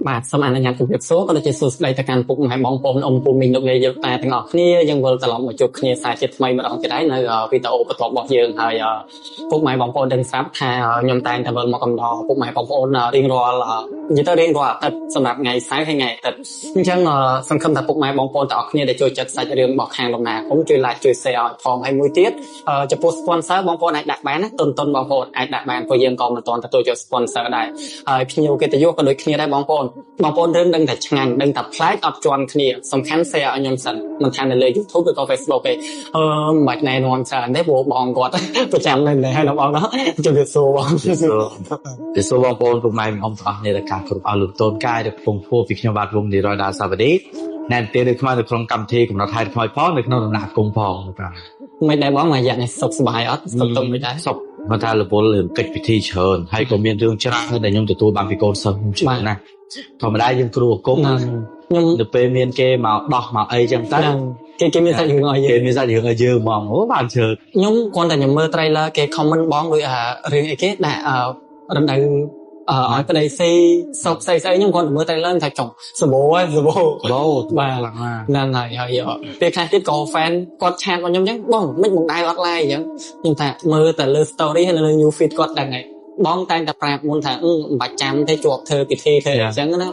បាទសូមអនុញ្ញាតជម្រាបសួរក៏ដូចជាសួស្តីទៅកាន់ពុកម៉ែបងប្អូនអ៊ំពូមីងលោកនាយយកតែទាំងអស់គ្នាយើងវិលត្រឡប់មកជួបគ្នាសាជាថ្មីម្ដងទៀតហើយនៅវីដេអូបន្ទាប់របស់យើងហើយពុកម៉ែបងប្អូនដឹងស្រាប់ថាខ្ញុំតែងតែវិលមកកំដរពុកម៉ែបងប្អូនរៀងរាល់និយាយទៅរៀងរាល់អាទិត្យសម្រាប់ថ្ងៃសៅរ៍ហើយថ្ងៃអាទិត្យអញ្ចឹងសង្ឃឹមថាពុកម៉ែបងប្អូនទាំងអស់គ្នាដែលចូលចិត្តសាច់រឿងរបស់ខាងដំណើរខ្ញុំជួយ like ជួយ share ឲ្យផងហើយមួយទៀតចំពោះ sponsor បងប្អូនអាចដាក់បានណាតុនបងប្អូនអាចដាក់បានព្រោះយើងក៏មិនទាន់ទទួលយក sponsor ដែរហើយភ្ញៀវកិត្តិយសក៏ដូចគ្នាដែរបងប្អូនរឿងដឹងតែឆ្ងាញ់ដឹងតែប្លែកអត់ជាន់គ្នាសំខាន់ share ឲ្យខ្ញុំសិនមិនថានៅលើ YouTube ឬក៏ Facebook ទេមិនបាច់ណែនាំច្រើនទេព្រោះបងគាត់ប្រចាំនៅនេះហើយបងណាជម្រាបសួរបងជម្រាបសួរបងប្អូនពុកម៉ែបងប្អូនទាំងអស់គ្នាដែលការគ្រប់អស់លោកតូនកាយដែលកំពុងពោលពីខ្ញុំបាទវងនីរ៉យដាសាវឌីណែនទេនៅក្នុងកម្មវិធីកំណត់ហេតុថ្មីផងនៅក្នុងដំណាក់គង់ផងបាទមិនដែរបងមួយរយៈនេះសុខសប្បាយអត់សុខទុំមិនដែរសុខមកថារវល់រឿងកិច្ចពិធីច្រើនហើយក៏មានរឿងច្រើនដែលខ្ញុំទទួលបានពីកូនសិស្សខ្ញុំច្រើនណាស់ធម្មតាយើងគ្រូអាគមខ្ញុំទៅពេលមានគេមកដោះមកអីចឹងទៅគេមានសាច់រឿងឲ្យយើងគេមានសាច់រឿងឲ្យយើងហ្មងអូបានជឿខ្ញុំគ្រាន់តែខ្ញុំមើល trailer គេ comment បងដូចរឿងអីគេដាក់រំដៅឲ្យប្តីស៊ីសុកស្អីខ្ញុំគ្រាន់តែមើល trailer ថាចង់សម្បូរហើយសម្បូរបាទហ្នឹងហើយពេលខ្លះទៀតក៏ fan គាត់ឆាតមកខ្ញុំចឹងបងមិនដៅអត់ like អញ្ចឹងខ្ញុំថាមើលតែលើ story ហើយលើ new feed គាត់ដឹងហើយបងតែងតែប្រាប់មុនថាមិនបាច់ចាំទេជាប់ធ្វើពិធីធ្វើអញ្ចឹងណា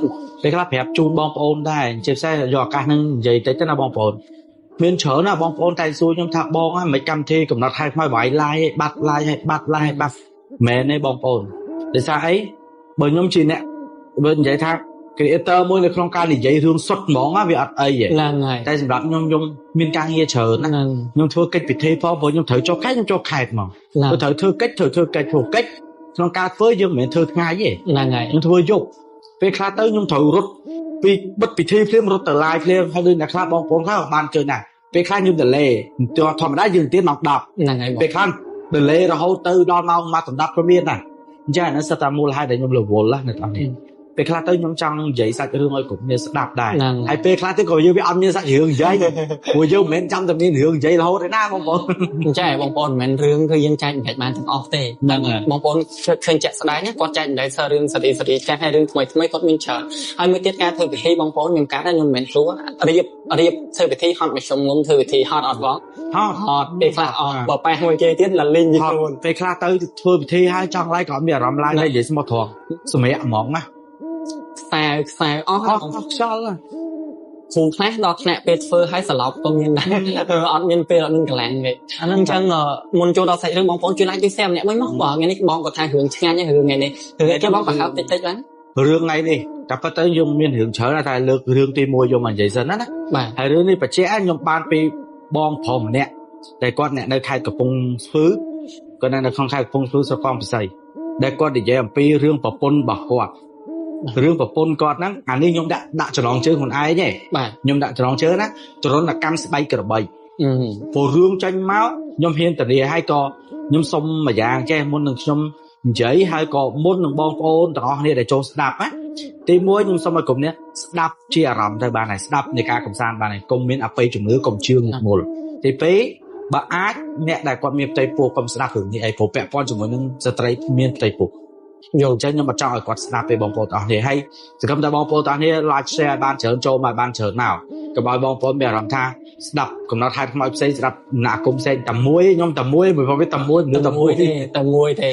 ពេលខ្លះប្រាប់ជូនបងប្អូនដែរជាពិសេសយកឱកាសហ្នឹងនិយាយតិចទៅណាបងប្អូនមានច្រើនណាបងប្អូនតែសួរខ្ញុំថាបងហ្នឹងមិនកម្មវិធីកំណត់ហេតុថ្មីបាយ live ឲ្យបាត់ live ឲ្យបាត់ live ឲ្យបាត់មែនទេបងប្អូនដោយសារអីបើខ្ញុំជាអ្នកបើនិយាយថា creator មួយនៅក្នុងការនិយាយរឿងសុទ្ធហ្មងវាអត់អីទេហ្នឹងហើយតែសម្រាប់ខ្ញុំមានការងារច្រើនណាខ្ញុំធ្វើកិច្ចពិធីផងព្រោះខ្ញុំត្រូវចុះខេត្តខ្ញុំចុះខេត្តហ្មងត្រូវធ្វើកិច្ចក្នុងការធ្វើយើងមិនមែនធ្វើថ្ងៃទេហ្នឹងហើយខ្ញុំធ្វើយប់ពេលខ្លះទៅខ្ញុំត្រូវរត់ពីបិទពិធីភ្លាមរត់ទៅ live ភ្លាមហើយដូចអ្នកខ្លះបងប្អូនខ្លះបានជឿណាស់ពេលខ្លះខ្ញុំ delay ធម្មតាយើងទៀតម៉ោង 10 ហ្នឹងហើយពេលខ្លះ delay រហូតទៅដល់ម៉ោង 10 ក៏មានដែរអញ្ចឹងអានេះសិតតែមូលហេតុដែលខ្ញុំរវល់ណាស់នៅតាមនេះពេលខ្លះទៅខ្ញុំចង់និយាយសាច់រឿងឲ្យគ្រប់គ្នាស្ដាប់ដែរហើយពេលខ្លះទៅក៏យើងវាអត់មានសាច់រឿងនិយាយព្រោះយើងមិនមែនចាំតែមានរឿងនិយាយរហូតទេណាបងប្អូនអញ្ចឹងបងប្អូនមិនមែនរឿងគឺយើងចែកមិនបានទាំងអស់ទេហ្នឹងហើយបងប្អូនឃើញចាក់ស្ដាយណាគាត់ចែកមិនដែរសើរឿងសេរីចាស់ហើយរឿងថ្មីគាត់មានច្រើនហើយមួយទៀតការធ្វើពិធីបងប្អូនខ្ញុំកាត់ខ្ញុំមិនមែនខ្លួនរៀបធ្វើពិធីហត់មកខ្ញុំងុំធ្វើពិធីហត់អត់បងហត់ពេលខ្លះអត់បើប៉ែមួយគេទៀតលាលីងខ្លួនពេលខ្លះទៅធ្វើពិធីហើយចង់ឡាយក៏មានអារម្មណ៍ឡាយនិយាយស្មោះត្រង់សម្រាប់ហ្មងណាខ្សែអស់ខ្យល់គ្រូខ្លះដល់ថ្នាក់ពេលធ្វើឲ្យសឡប់ក៏មានដែរអត់មានពេលអត់មានកលាំងទេអាហ្នឹងអញ្ចឹងមុនចូលដល់សាច់រឿងបងប្អូនជួយ like ជួយ share ម្នាក់មួយមកបងថ្ងៃនេះបងគាត់ថារឿងឆ្ងាញ់រឿងថ្ងៃនេះរឿងអីគេបងបង្ហើបតិចបានរឿងថ្ងៃនេះតែប៉ុន្តែយើងមានរឿងច្រើនតែលើករឿងទី1យកមកនិយាយសិនណាបាទហើយរឿងនេះបច្ចៈខ្ញុំបានពីបងប្រុសម្នាក់តែគាត់អ្នកនៅខេត្តកំពង់ស្ពឺគាត់នៅក្នុងខេត្តកំពង់ស្ពឺស្រុកកំពសីដែលគាត់និយាយអំពីរឿងប្រពន្ធរបស់គាត់រឿងប្រពន្ធគាត់ហ្នឹងអានេះខ្ញុំដាក់ចំណងជើងខ្លួនឯងទេបាទខ្ញុំដាក់ចំណងជើងណាទរណកម្មស្បែកក្របីព្រោះរឿងចាញ់មកខ្ញុំហ៊ានធានាហើយក៏ខ្ញុំសុំមួយយ៉ាងចេះមុននឹងខ្ញុំនិយាយហើយក៏មុននឹងបងប្អូនទាំងអស់គ្នាដែលចូលស្ដាប់ណាទី1ខ្ញុំសុំឲ្យក្រុមនេះស្ដាប់ជាអារម្មណ៍ទៅបានហើយស្ដាប់នៃការកំសាន្តបានហើយកុំមានអបិយជំនឿកុំជឿងមុលទី2បើអាចអ្នកដែលគាត់មានផ្ទៃពោះកុំស្ដាប់រឿងនេះអីព្រោះពាក់ព័ន្ធជាមួយនឹងស្ត្រីមានផ្ទៃពោះយកអញ្ចឹងខ្ញុំមកចង់ឲ្យគាត់ស្ដាប់ទេបងប្អូនទាំងអស់គ្នាហើយសង្ឃឹមថាបងប្អូនទាំងអស់គ្នា like share ឲ្យបានច្រើនចូលមកបានច្រើនមកកុំឲ្យបងប្អូនមានអារម្មណ៍ថាស្ដាប់កំណត់ហេតុថ្មីផ្សេងស្ដាប់ណាគុំផ្សេងតែមួយខ្ញុំតែមួយព្រោះវាតែមួយមនុស្សតែមួយទេ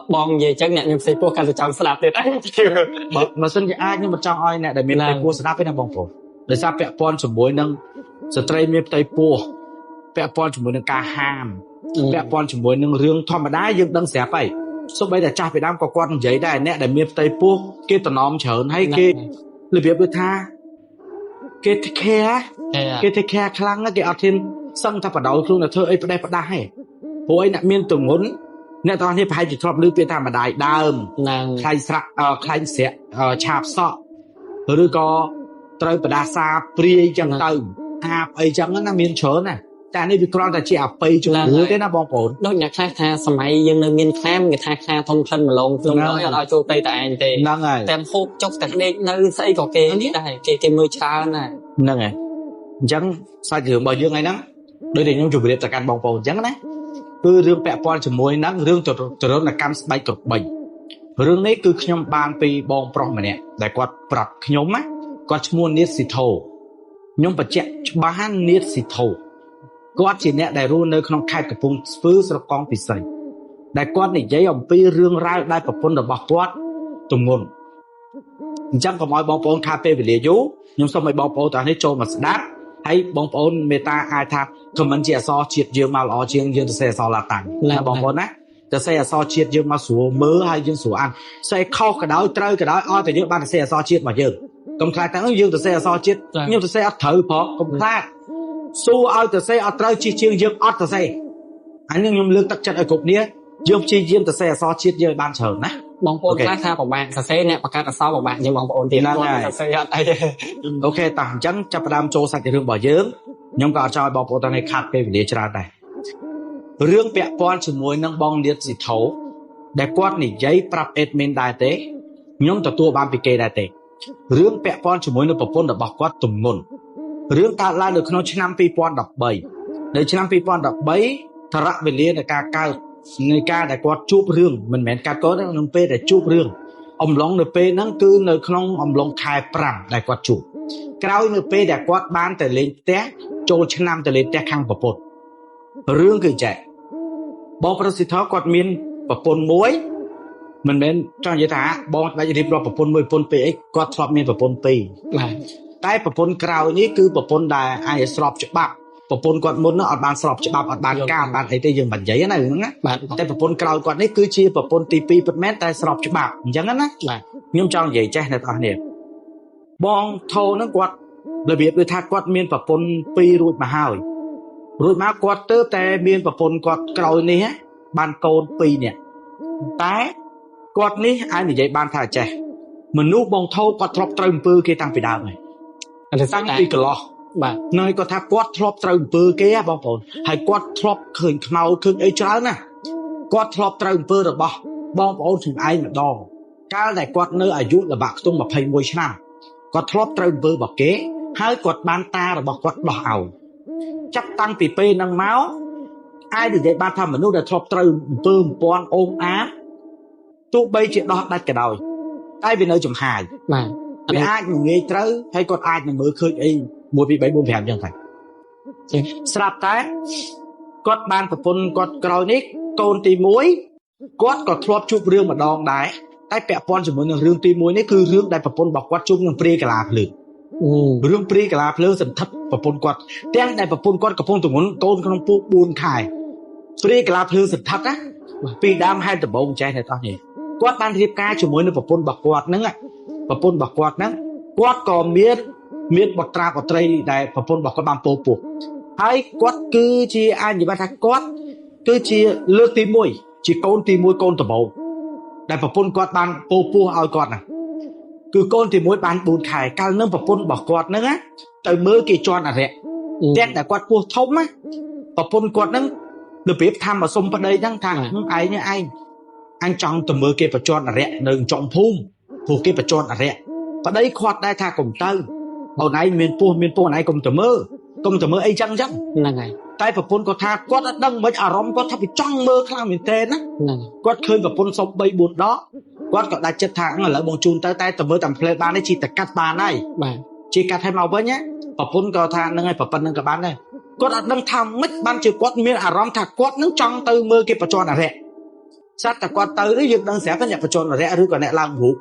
បងនិយាយអញ្ចឹងអ្នកមានផ្ទៃពោះកាន់តែចង់ស្ដាប់ទៀតបើសិនជាអាចខ្ញុំមិនចង់ឲ្យអ្នកដែលមានផ្ទៃពោះស្ដាប់ទេណាបងប្អូនដោយសារពាក់ព័ន្ធជាមួយនឹងស្ត្រីមានផ្ទៃពោះពាក់ព័ន្ធជាមួយនឹងការហាមពាក់ព័ន្ធជាមួយនឹងរឿងធម្មតាយើងដឹងស្រាប់ហើយសូម្បីតែចាស់ពីដើមក៏គាត់និយាយដែរអ្នកដែលមានផ្ទៃពោះគេតំណមច្រើនហើយគេរបៀបដូចថាគេ take care ខ្លាំងណាស់គេអត់ហ៊ានសឹងថាបដ ாய் ខ្លួនទៅធ្វើអីផ្ដេសផ្ដាស់ទេព្រោះឯអ្នកមានទម្ងន់អ្នកទាំងនេះប្រហែលជាធ្លាប់ឮពាក្យថាម្ដាយដើមខ្លាញ់ស្រាក់ខ្លាញ់ស្រាក់ឆាបសក់ឬក៏ត្រូវបដាសាព្រាយចឹងទៅអាបអីចឹងណាមានច្រើនណាតែនេះវាគ្រាន់តែជាអបិយជំនឿទេណាបងប្អូនដូចអ្នកខ្លះថាសម័យយើងនៅមានខ្លាមគេថាខ្លាធំក្លិនម្លងខ្លួនអត់ឲ្យចូលទៅតែឯងទេហ្នឹងហើយតែហូបចុកតែដេកនៅស្អីក៏គេនេះដែរគេមើលច្រើនណាហ្នឹងហើយអញ្ចឹងសាច់រឿងរបស់យើងថ្ងៃហ្នឹងដូចដែលខ្ញុំជម្រាបទៅកាន់បងប្អូនអញ្ចឹងណាគឺរឿងពាក់ព័ន្ធជាមួយនឹងរឿងទរណកម្មស្បែកក្របី រឿងនេះគឺខ្ញុំបានពីបងប្រុសម្នាក់ដែលគាត់ប្រាប់ខ្ញុំណាគាត់ឈ្មោះនាតស៊ីថូខ្ញុំបញ្ជាក់ច្បាស់ណានាតស៊ីថូគាត់ជាអ្នកដែលរស់នៅក្នុងខេត្តកំពង់ស្ពឺស្រុកកងពិសីដែលគាត់និយាយអំពីរឿងរ៉ាវដែលប្រពន្ធរបស់គាត់ទម្ងន់អញ្ចឹងកុំឲ្យបងប្អូនខាតពេលវេលាយូរខ្ញុំសូមឲ្យបងប្អូនទាំងនេះចូលមកស្ដាប់ហើយបងប្អូនមេត្តាអាចថាខមមិនជាអសរជាតិយើងមកល្អជាងយើងទៅសេអសរឡាតាំងណាបងប្អូនណាទៅសេអសរជាតិយើងមកស្រួលមើលហើយយើងស្រួលអានសេខុសក៏ដោយត្រូវក៏ដោយឲ្យតែយើងបានទៅសេអសរជាតិរបស់យើងកុំខ្លាចតែយើងទៅសេអសរជាតិខ្ញុំទៅសេអត់ត្រូវផងកុំខ្លាចសួរឲ្យទៅសេអត់ត្រូវជាជាងយើងអត់ទៅសេអានេះខ្ញុំលើកទឹកចិត្តឲ្យគ្រប់គ្នាយើងព្យាយាមទៅសេអសរជាតិយើងឲ្យបានច្រើនណាបងប្អូនខ្លះថាពិបាកសរសេរអ្នកបង្កើតអក្សរពិបាកយើងបងប្អូនទៀតគាត់សរសេរអត់អីអូខេតោះអញ្ចឹងចាប់ផ្ដើមចូលសាច់រឿងរបស់យើងខ្ញុំក៏អត់ចង់ឲ្យបងប្អូនទាំងនេះខាត់ពេលវេលាច្រើនដែររឿងពាក់ព័ន្ធជាមួយនឹងបងនាតស៊ីថូដែលគាត់និយាយប្រាប់អេដមីនដែរទេខ្ញុំទទួលបានពីគេដែរទេរឿងពាក់ព័ន្ធជាមួយនឹងប្រពន្ធរបស់គាត់ទម្ងន់រឿងកើតឡើងនៅក្នុងឆ្នាំ2013នៅឆ្នាំ2013ថរវេលានៃការកើតនៃការដែលគាត់ជួបរឿងមិនមែនកើតគាត់ក្នុងពេលដែលជួបរឿងអំឡុងនៅពេលហ្នឹងគឺនៅក្នុងអំឡុងខែ5ដែលគាត់ជួបក្រោយនៅពេលដែលគាត់បានទៅលេងផ្ទះចូលឆ្នាំទៅលេងផ្ទះខាងប្រពន្ធរឿងគឺចែកបងប្រុសស៊ីថោគាត់មានប្រពន្ធមួយមិនមែនចង់និយាយថាបងដាច់រៀបរាប់ប្រពន្ធមួយប្រពន្ធពីរអីគាត់ធ្លាប់មានប្រពន្ធពីរបាទតែប្រពន្ធក្រោយនេះគឺប្រពន្ធដែលអាចស្របច្បាប់ប្រពន្ធគាត់មុននោះអត់បានស្របច្បាប់អត់បានការបានអីទេយើងមិននិយាយណារឿងហ្នឹងតែប្រពន្ធក្រោយគាត់នេះគឺជាប្រពន្ធទី2ពិតមែនតែស្របច្បាប់អញ្ចឹងណាបាទខ្ញុំចង់និយាយចេះអ្នកទាំងអស់នេះបងថោហ្នឹងគាត់របៀបដូចថាគាត់មានប្រពន្ធ2រួចមកហើយរួចមកគាត់ទៅតែមានប្រពន្ធគាត់ក្រោយនេះបានកូន2នាក់តែគាត់នេះអាចនិយាយបានថាចេះមនុស្សបងថោគាត់ធ្លាប់ត្រូវអំពើគេតាំងពីដើមហើយតាំងពីកន្លោះបាទនៅគាត់ថាគាត់ធ្លាប់ត្រូវអំពើគេបងប្អូនហើយគាត់ធ្លាប់ឃើញខ្មោចឃើញអីច្រើនណាគាត់ធ្លាប់ត្រូវអំពើរបស់បងប្អូនខ្លួនឯងម្ដងកាលដែលគាត់នៅអាយុល្បាក់ខ្ទង់21ឆ្នាំគាត់ធ្លាប់ត្រូវអំពើរបស់គេហើយគាត់បានតារបស់គាត់ដោះឲ្យចាប់តាំងពីពេលហ្នឹងមកអាចនិយាយបានថាមនុស្សដែលធ្លាប់ត្រូវអំពើបំពាន់អូងអាទោះបីជាដោះដាច់ក៏ដោយតែវានៅចំហាយបាទវាអាចនឹងងាយត្រូវហើយគាត់អាចនឹងមើលឃើញអី1 2 3 4 5អញ្ចឹងតែស្រាប់តែគាត់បានប្រពន្ធគាត់ក្រោយនេះកូនទី1គាត់ក៏ធ្លាប់ជួបរឿងម្ដងដែរតែពាក់ព័ន្ធជាមួយនឹងរឿងទី1នេះគឺរឿងដែលប្រពន្ធរបស់គាត់ជួបនឹងព្រាយកាឡាភ្លើងរឿងព្រាយកាឡាភ្លើងសន្ធិដ្ឋប្រពន្ធគាត់ទាំងដែលប្រពន្ធគាត់កំពុងទម្ងន់កូនក្នុងពោះ4ខែព្រាយកាឡាភ្លើងសន្ធិដ្ឋណាពីដើមហេតុដំបូងចេះតែតោះនេះគាត់បានរៀបការជាមួយនឹងប្រពន្ធរបស់គាត់ហ្នឹងប្រពន្ធរបស់គាត់ហ្នឹងគាត់ក៏មានបត្រាបត្រីដែលប្រពន្ធរបស់គាត់បានពោពោះហើយគាត់គឺជាអាចនិយាយថាគាត់គឺជាលើកទី1ជាកូនទី1កូនដំបូងដែលប្រពន្ធគាត់បានពោពោះឲ្យគាត់ហ្នឹងគឺកូនទី1បាន4ខែកាលនឹងប្រពន្ធរបស់គាត់ហ្នឹងទៅមើលគេជន់អរិយទាំងតែគាត់ពោះធំណាប្រពន្ធគាត់ហ្នឹងរបៀបថាមកសុំប្តីហ្នឹងថាអញចង់ទៅមើលគេបច្ចន់អរិយនៅចុងភូមិព្រោះគេបច្ចន់អរិយប្តីគាត់ដែរថាកុំទៅអូនឯងមានពោះអូនឯងកុំទៅមើលអីចឹងហ្នឹងហើយតែប្រពន្ធគាត់ថាគាត់អត់ដឹងមិនអារម្មណ៍គាត់ថាវាចង់មើលខ្លាំងមែនតើណាគាត់ឃើញប្រពន្ធសុំ3 4ដងគាត់ក៏ដាច់ចិត្តថាឥឡូវបងជូនទៅតែទៅមើលតាមផ្លេតបានទេជីតកាត់បានហើយបាទជីកាត់ឲ្យមកវិញណាប្រពន្ធក៏ថាហ្នឹងហើយប្រពន្ធហ្នឹងក៏បានដែរគាត់អត់ដឹងថាម៉េចបានជាគាត់មានអារម្មណ៍ថាគាត់នឹងចង់ទៅមើលគេបច្ចន់អរិយសត្វតែគាត់ទៅនេះយើងដឹងស្រាប់តែអ្នកបច្ចន់អរិយឬក៏អ្នកឡើងរូប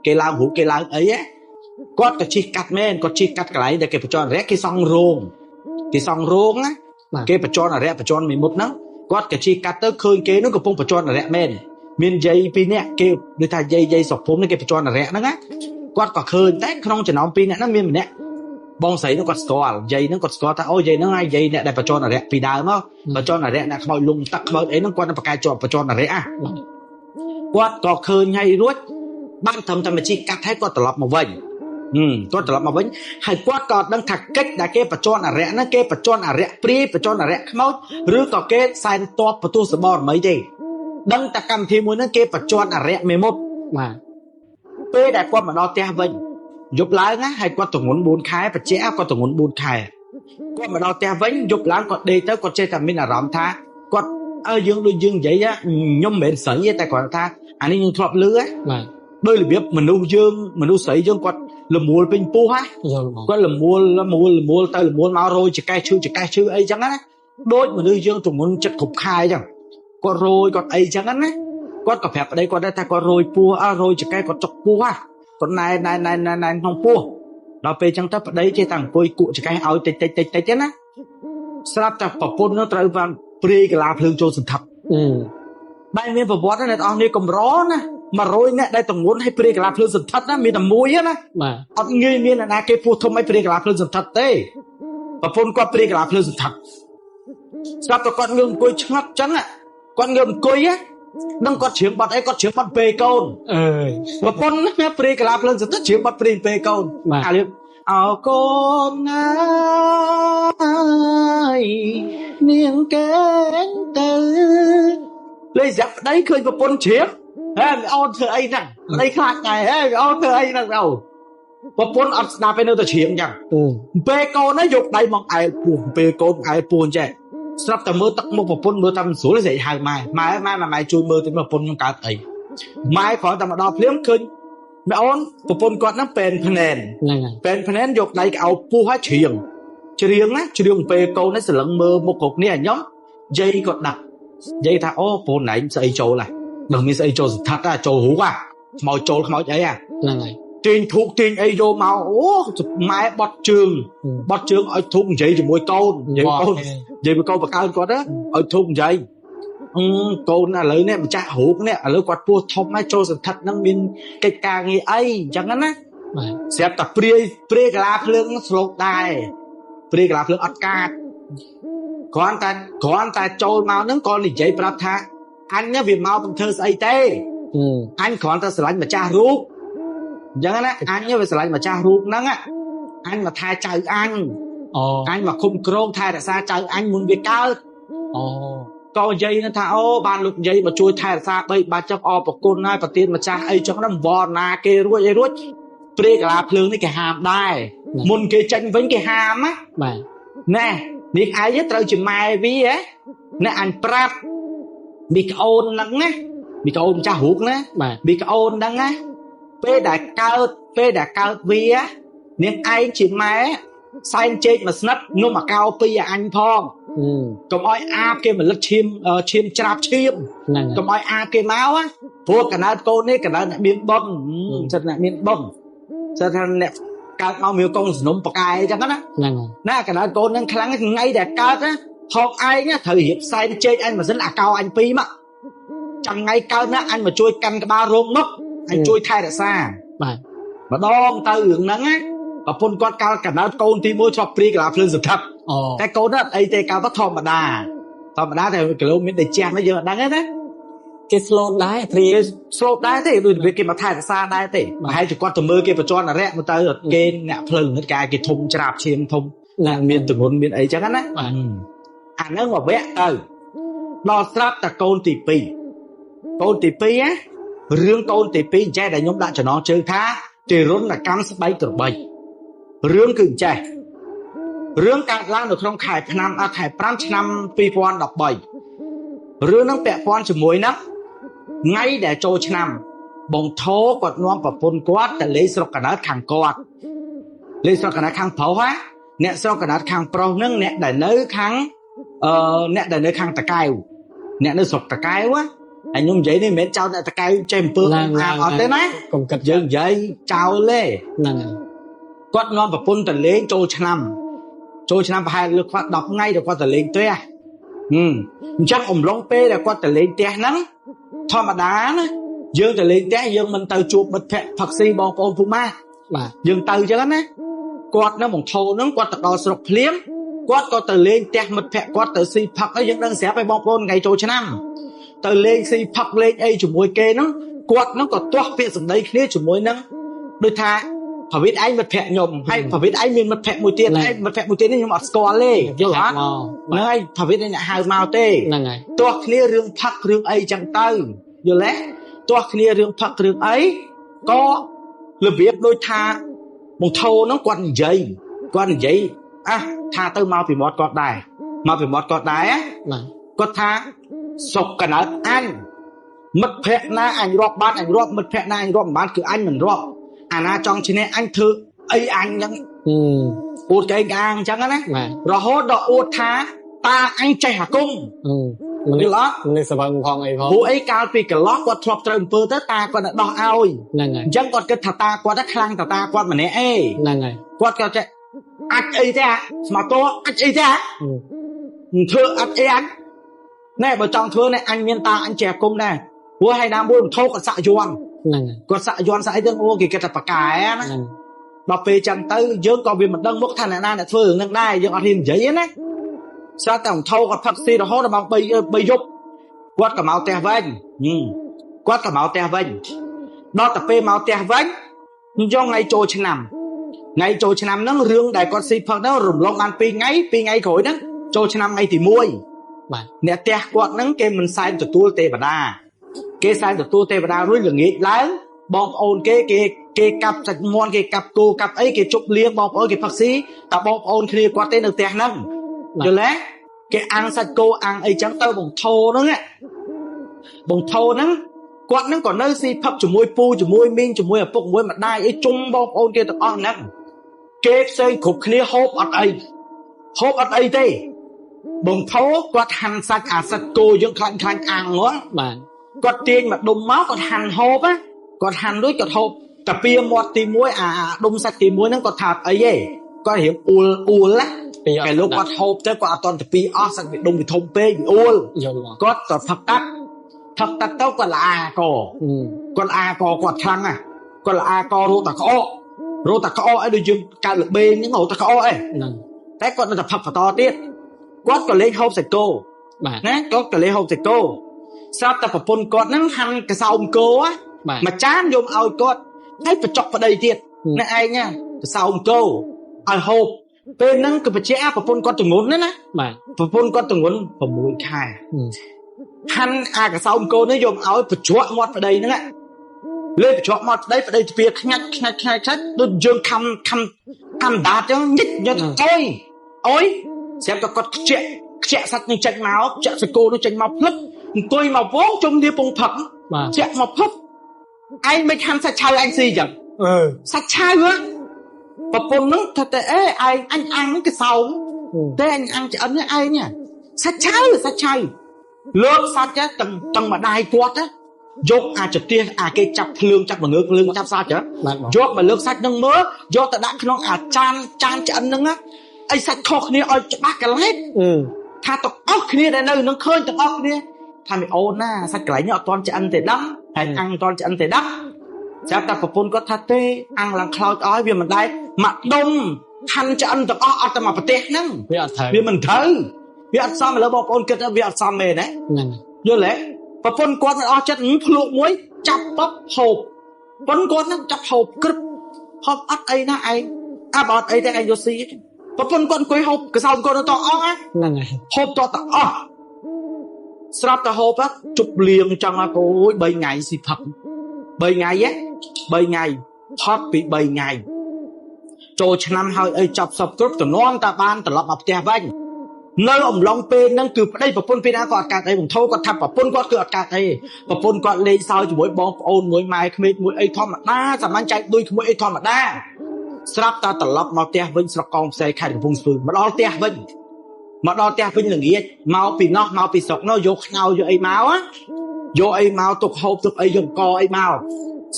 គេឡើងរូបគេឡើងអីគាត់ក៏ជិះកាត់មែនគាត់ជិះកាត់កន្លែងដែលគេបច្ចន់អរិយគេសង់រោងណាគេបច្ចន់អរិយបច្ចន់មីមុតហ្នឹងគាត់ក៏ជិះកាត់ទៅឃើញគេនោះកំពុងបច្ចន់អរិយមែនមានយាយ2នាក់គេដូចថាយាយសុភុំនេះគេបច្ចន់អរិយហ្នឹងណាគាត់ក៏ឃើញតែក្នុងចំណោម2នាក់ហ្នឹងមានម្នាក់បងស្រីនោះគាត់ស្គាល់យាយហ្នឹងគាត់ស្គាល់ថាអូយាយហ្នឹងយាយអ្នកដែលបច្ចន់អរិយពីដើមមកបច្ចន់អរិយអ្នកខ្មោចលងទឹកខ្មោចអីហ្នឹងគាត់នឹងប្រកែកជាប់បច្ចន់អរិយគាត់ក៏ឃើញហើយរួចបានត្រឹមតែមកជិះកាត់ហើយគាត់ត្រឡប់មកវិញហើយគាត់ក៏ដឹងថាកិច្ចដែលគេបច្ចន់អរិយហ្នឹងគេបច្ចន់អរិយព្រាយបច្ចន់អរិយខ្មោចឬក៏គេសែនតបបន្ទោសបរមីទេដឹងតែកម្មវិធីមួយហ្នឹងគេបច្ចន់អរិយមេមុតបាទពេលដែលគាត់មកដល់ផ្ទះវិញយប់ឡើងណាហើយគាត់ទងន់4ខែបច្ចៈគាត់ទងន់4ខែគាត់មកដល់ផ្ទះវិញយប់ឡើងគាត់ដេកទៅគាត់ចេះតែមានអារម្មណ៍ថាគាត់យើងដូចយើងនិយាយខ្ញុំមិនមែនស្រីទេតែគាត់ថា អានេះយើងធ្លាប់លឺហ៎ បាទ ដោយរបៀបមនុស្សស្រីយើងគាត់លមូលពេញពោះហ៎ យល់បង គាត់លមូលទៅលមូលមករយចកេះឈឺអីចឹងណាដូចមនុស្សយើងទម្ងន់ចិត្តគ្រប់ខែចឹងគាត់រយគាត់អីចឹងណាគាត់ក៏ប្រាប់ប្តីគាត់ដែរថាគាត់រយពោះរយចកេះគាត់ចុកពោះហ៎គាត់ណែក្នុងពោះដល់ពេលចឹងទៅប្តីចេះតែអង្គុយគក់ចកេះឲ្យតិចទេណាស្រាប់តែប្រពន្ធនោះត្រូវបានព្រាយកលាភ្លើងចូលសន្ធឹកដែលមានប្រវត្តិណាអ្នកនរនេះកំរណា100នាក់ដែលទម្ងន់ឲ្យព្រាយកលាភ្លើងសន្ធឹកណាមានតែមួយណាបាទអត់ងាយមានអ្នកណាគេពោះធំឲ្យព្រាយកលាភ្លើងសន្ធឹកទេប្រពន្ធគាត់ព្រាយកលាភ្លើងសន្ធឹកស្រាប់តែគាត់ងើបអង្គុយឆ្ងល់ចឹងគាត់ងើបអង្គុយនឹងគាត់ច្រៀងបាត់អីគាត់ច្រៀងបាត់ពេកូនអើយ ប្រពន្ធណាព្រាយកលាភ្លើងសន្ធឹកច្រៀងបាត់ព្រាពេកូនអាលអោកូនណាយនាងកែងទៅលេងស្រាប់ប្តីឃើញប្រពន្ធច្រៀងហេអូនធ្វើអីហ្នឹងប្តីខ្លាចដែរហេអូនធ្វើអីហ្នឹងអូប្រពន្ធអត់ស្ដាប់ឯនៅតែច្រៀងចឹងពេលកូនណាយកដៃមកអែលពោះពេលកូនអែលពោះចេះស្រាប់តែមើលទឹកមុខប្រពន្ធមើលតាមស្រួលស្រីហៅម៉ែជួយមើលទៅប្រពន្ធខ្ញុំកើតអីម៉ែគ្រាន់តែមកដល់ភ្លាមឃើញម៉ែអូនប្រពន្ធគាត់ហ្នឹងពេនភ្នែនហ្នឹងហើយពេនភ្នែនយកដៃកោពោះឲ្យច្រៀងណាច្រៀងពេលកូននេះសន្លឹងមើលមុខគ្រប់គ្នាខ្ញុំយាយគាត់ដាក់យាយថាអូប្អូនណៃស្អីចូលហ្នឹងនឹងមានស្អីចូលសន្ធឹកចូលរូបខ្មោចចូលខ្មោចអីហ្នឹងហើយទាញធូបទាញអីយកមកអូម៉ែបត់ជើងឲ្យធូបនិយាយជាមួយកូននិយាយកូនបកើគាត់ឲ្យធូបនិយាយកូនឥឡូវនេះម្ចាស់រូបនេះឥឡូវគាត់ពោះធំហើយចូលសន្ធឹកហ្នឹងមានកិច្ចការងារអីអញ្ចឹងណាបាទស្រាប់តែព្រាយកលាភ្លើងស្លុកដែរព្រាយកលាភ្លើងអត់កាតគ្រាន់តែចូលមកហ្នឹងក៏និយាយប្រាប់ថាអញវាមកមិនធ្វើស្អីទេអញគ្រាន់តែស្រឡាញ់ម្ចាស់រូបអញ្ចឹងណាអញវាស្រឡាញ់ម្ចាស់រូបហ្នឹងអញមកថែចៅអញអញមកគុំក្រងថែរក្សាចៅអញមុនវាកើតក៏និយាយថាអូបានលោកនិយាយមកជួយថែរក្សាបីបាច់ចុះអរប្រគុណហើយប្រទានម្ចាស់អីចឹងហ្នឹងវណ្ណាគេរួចព្រាយកលាភ្លើងនេះគេហាមដែរមុនគេចេញវិញគេហាមណាបាទណែនេះឯងត្រូវជាម៉ែវាណែអញប្រាប់មីក្អូនហ្នឹងណាមីក្អូនម្ចាស់រូបណាបាទមីក្អូនហ្នឹងណាពេលដែលកើតវានាងឯងជាម៉ែសែនជែកមួយស្និតនំអាកោពីអញផងកុំឲ្យអាបគេមលិតឈាមច្រាបឈាមកុំឲ្យអាបគេមកព្រោះកណើតកូននេះកណើតអ្នកមានបុណ្យសិតអ្នកមានបុណ្យសិតថាអ្នកកើតមកមានកូនសនំបកាយអញ្ចឹងណាហ្នឹងណាកណើតកូននឹងខ្លាំងថ្ងៃដែលកើតណាហកឯងត្រូវរៀបសែនជែកអញមួយសិនអាកោអញពីរមកចាំថ្ងៃកើតណាអញមកជួយកាន់ក្បាលរោងមកអញជួយថែរក្សាបាទម្ដងទៅរឿងហ្នឹងណាប្រពន្ធគាត់កាលកណើតកូនទី1ជាប់ព្រាយកលាភ្លើងសន្ធឹកតែកូនអត់អីទេកាលទៅធម្មតាតែគីឡូមីតដែលជះនេះយើងអត់ដឹងទេណាគេស្លូតដែរព្រាគេស្លូតដែរទេដូចគេមកថែរក្សាដែរទេប្រហែលជាគាត់ទៅមើលគេបញ្ជាន់អរិយមកទៅគេអ្នកភ្លើងកាយគេធំច្រាបឈាមធំមានទម្ងន់មានអីចឹងណាបាទអាហ្នឹងមកវគ្គទៅដល់ស្រាប់តែកូនទី2រឿងកូនទី2ចេះដែលខ្ញុំដាក់ចំណងជើងថាទារុណកម្មស្បែកក្របីរឿងគឺចេះរឿងកើតឡើងនៅក្នុងខែ5ឆ្នាំ2013រឿងហ្នឹងពាក់ព័ន្ធជាមួយនឹងថ្ងៃដែលចូលឆ្នាំបងធោគាត់នាំប្រពន្ធគាត់ទៅលេងស្រុកកណ្ដាលខាងគាត់លេងស្រុកកណ្ដាលខាងប្រុសអ្នកស្រុកកណ្ដាលខាងប្រុសហ្នឹងអ្នកដែលនៅខាងតកែវអ្នកនៅស្រុកតកែវហើយខ្ញុំនិយាយនេះមិនមែនចោលអ្នកតកែវចេះអំពើអត់ទេណាកុំគិតយើងនិយាយចោលទេហ្នឹងហើយគាត់នាំប្រពន្ធទៅលេងចូលឆ្នាំប្រហែលលើគាត់10ថ្ងៃទៅគាត់ទៅលេងផ្ទះអញ្ចឹងអំឡុងពេលដែលគាត់ទៅលេងផ្ទះហ្នឹងធម្មតាណាយើងទៅលេងផ្ទះយើងមិនទៅជួបមិត្តភក្តិផឹកស៊ីបងប្អូនពូម៉ាបាទយើងទៅអញ្ចឹងណាគាត់នៅបងធោហ្នឹងគាត់ទៅដល់ស្រុកភ្លាមគាត់ក៏ទៅលេងផ្ទះមិត្តភក្តិគាត់ទៅស៊ីផឹកហើយយើងដឹងស្រាប់ហើយបងប្អូនថ្ងៃចូលឆ្នាំទៅលេងស៊ីផឹកលេងអីជាមួយគេហ្នឹងគាត់ហ្នឹងក៏ទាស់ពាក្យសម្ដីគ្នាជាមួយនឹងដូចថាប្រវិតឯងមិត្តភក្តិខ្ញុំហើយប្រវិតឯងមានមិត្តភក្តិមួយទៀតហើយមិត្តភក្តិមួយទៀតនេះខ្ញុំអត់ស្គាល់ទេយល់អត់ហ្នឹងហើយប្រវិតឯងអ្នកហៅមកទេហ្នឹងហើយទាស់គ្នារឿងផឹករឿងអីចឹងទៅយល់ទេទាស់គ្នារឿងផឹករឿងអីក៏របៀបដូចថាបងធោហ្នឹងគាត់និយាយថាទៅមកពីមាត់គាត់ដែរគាត់ថាសុកកណើតអញ មិត្តភក្តិណាអញរាប់បានអញរាប់មិត្តភក្តិណាអញរាប់មិនបានគឺអញមិនរាប់អាណាចង់ឈ្នះអញធ្វើអីអញចឹងអួតកែងអាងចឹងណារហូតដល់អួតថាតាអញចេះអាគមមិននេះសបងផងអីផងពួកអីកាលពីកន្លោះគាត់ធ្លាប់ត្រូវអំពើទៅតាគាត់ដោះឲ្យហ្នឹងហើយអញ្ចឹងគាត់គិតថាតាគាត់ខ្លាំងតាគាត់ម្នាក់អេហ្នឹងហើយគាត់ចេះអាចអីទេស្មាតោអាចអីទេធ្វើអាចអីអញណែបើចង់ធ្វើណែអញមានតាអញចេះអាគមដែរព្រោះឲ្យដើមមួយធោគាត់សាក់យន់ហ្នឹងគាត់សាក់យន់សាក់អីទៅអូគេគិតថាបកែណាដល់ពេលចឹងទៅយើងក៏វាមិនដឹងមុខថាអ្នកណាអ្នកធ្វើរឿងហ្នឹងដែរយើងអត់ហ៊ាននិយាយណាស្រាប់តែធោគាត់ផឹកស៊ីរហូតដល់ម៉ោង3យប់គាត់ក៏មកផ្ទះវិញគាត់ក៏មកផ្ទះវិញដល់តែពេលមកផ្ទះវិញយកថ្ងៃចូលឆ្នាំហ្នឹងរឿងដែលគាត់ស៊ីផឹកទៅរំលងបាន2ថ្ងៃក្រោយហ្នឹងចូលឆ្នាំថ្ងៃទី1បាទអ្នកផ្ទះគាត់ហ្នឹងគេមិនសែនទទួលទេវតាគេសែនទទួលទេវតារួចល្ងាចឡើងបងប្អូនគេកាប់សាច់មាន់គេកាប់គោកាប់អីគេជប់លៀងបងប្អូនគេផឹកស៊ីតែបងប្អូនគ្នាគាត់ទេនៅផ្ទះហ្នឹងយល់ទេគេអាំងសាច់គោអាំងអីចឹងទៅបងធោហ្នឹងគាត់ហ្នឹងក៏នៅស៊ីផឹកជាមួយពូជាមួយមីងជាមួយឪពុកជាមួយម្ដាយអីជុំបងប្អូនគេទាំងអស់ហ្នឹងគេផ្សេងគ្រប់គ្នាហូបអត់អីទេបងធោគាត់ហាន់សាច់សាច់គោយើងខ្លាញ់អាំងហ្មងបាទគាត់ទាញមកដុំមកគាត់ហាន់ហូបណាគាត់ហាន់រួចគាត់ហូបតែពីមាត់ទី1អាដុំសាច់ទី1ហ្នឹងគាត់ថាអីទេគាត់រៀងអ៊ូលណាគេលោកគាត់ហូបទៅគាត់អត់តន់ទៅពីអស់សាច់វាដុំវាធំពេកវាអ៊ូលគាត់ទៅផឹកទឹកទៅគាត់លាកគាត់អាកគាត់ខ្លាំងណាគាត់លាករោតតែក្អកអីដូចយើងកើតលបែងហ្នឹងរោតតែក្អកអីហ្នឹងតែគាត់នៅតែផឹកបន្តទៀតគាត់ក៏លេងហូបសាច់គោបាទណាគាត់ក៏លេងហូបសាច់គោស្រាប់តែប្រពន្ធគាត់ហ្នឹងហាន់កសោមគោមួយចានយកឲ្យគាត់ហើយបញ្ចុកប្តីទៀតអ្នកឯងណាកសោមគោឲ្យហូបពេលហ្នឹងក៏បជាប្រពន្ធគាត់ទងន់ណាបាទប្រពន្ធគាត់ទងន់6ខែហាន់អាកសោមគោនេះយកឲ្យបញ្ជ្រក់មាត់ប្តីហ្នឹងលើបញ្ជ្រក់មាត់ប្តីស្ពាខ្ញាច់ដូចយើងខំដាតចឹងញិចយកអុយស្រាប់តែគាត់ខ្ជាក់សាច់នេះចេញមកចាក់សកោនោះចេញមកភ្លឹបអង្គុយមកវងជុំនេះពងផឹកចាក់មកផឹកឯងមិនខាំសាច់ឆៅអញស៊ីចឹងសាច់ឆៅប្រពន្ធនោះថាតែអេឯងអញអាំងនេះកសោមតែអញអាំងឆ្អិននេះឯងសាច់ឆៅលើកសាច់ទាំងម្ដាយគាត់យកអាចទាសគេចាប់ភ្លើងចាប់បង្ងើភ្លើងចាប់សាច់យកមកលើកសាច់នឹងមើលយកទៅដាក់ក្នុងអាចានឆ្អិនហ្នឹងអីសាច់ខុសគ្នាឲ្យច្បាស់កន្លែងថាទាំងអស់គ្នាដែលនៅនឹងឃើញទាំងអស់គ្នាថាមីអូនណាសាច់កន្លែងនេះអត់ទាន់ឆ្អិនទេដឹងហើយអាំងអត់ទាន់ឆ្អិនទេដឹងចាប់តែប្រពន្ធគាត់ថាទេអាំងឡើងខ្លោចឲ្យវាមិនដែរមកដុំហាន់ឆ្អិនទាំងអស់អត់តែមកប្រទេសហ្នឹងវាមិនត្រូវវាអត់សមឥឡូវបងប្អូនគិតថាវាអត់សមទេណាហ្នឹងយល់ទេប្រពន្ធគាត់មិនអស់ចិត្តភ្លក់មួយចាប់បបហូបប្រពន្ធគាត់ហ្នឹងចាប់ហូបក្រឹបហូបអត់អីណាឯងបើអត់អីទេឯងយកស៊ីប្រពន្ធគាត់អង្គុយហូបកសោមគាត់ទៅអស់ហ្នឹងហើយហូបតទៅអស់ស្រាប់តែហូបជប់លៀងចឹងអើយ3ថ្ងៃស៊ីផឹក3ថ្ងៃផត់ពី3ថ្ងៃចូលឆ្នាំហើយអីចាប់សពគ្រប់តំណតាបានត្រឡប់មកផ្ទះវិញនៅអំឡុងពេលហ្នឹងគឺប្តីប្រពន្ធពេលណាក៏អត់កើតអីបងធោគាត់ថាប្រពន្ធគាត់គឺអត់កើតអីប្រពន្ធគាត់លេងសើចជាមួយបងប្អូនមួយម៉ែក្មេកមួយអីធម្មតាសាមញ្ញចែកដូចជាមួយអីធម្មតាស្រាប់តែត្រឡប់មកផ្ទះវិញស្រុកកងផ្សេងខេត្តកំពង់ស្ពឺមកដល់ផ្ទះវិញល្ងាចមកពីណោះមកពីស្រុកនោះយកខ្នោយកអីមកទុកហូបទុកអីយកកអីមក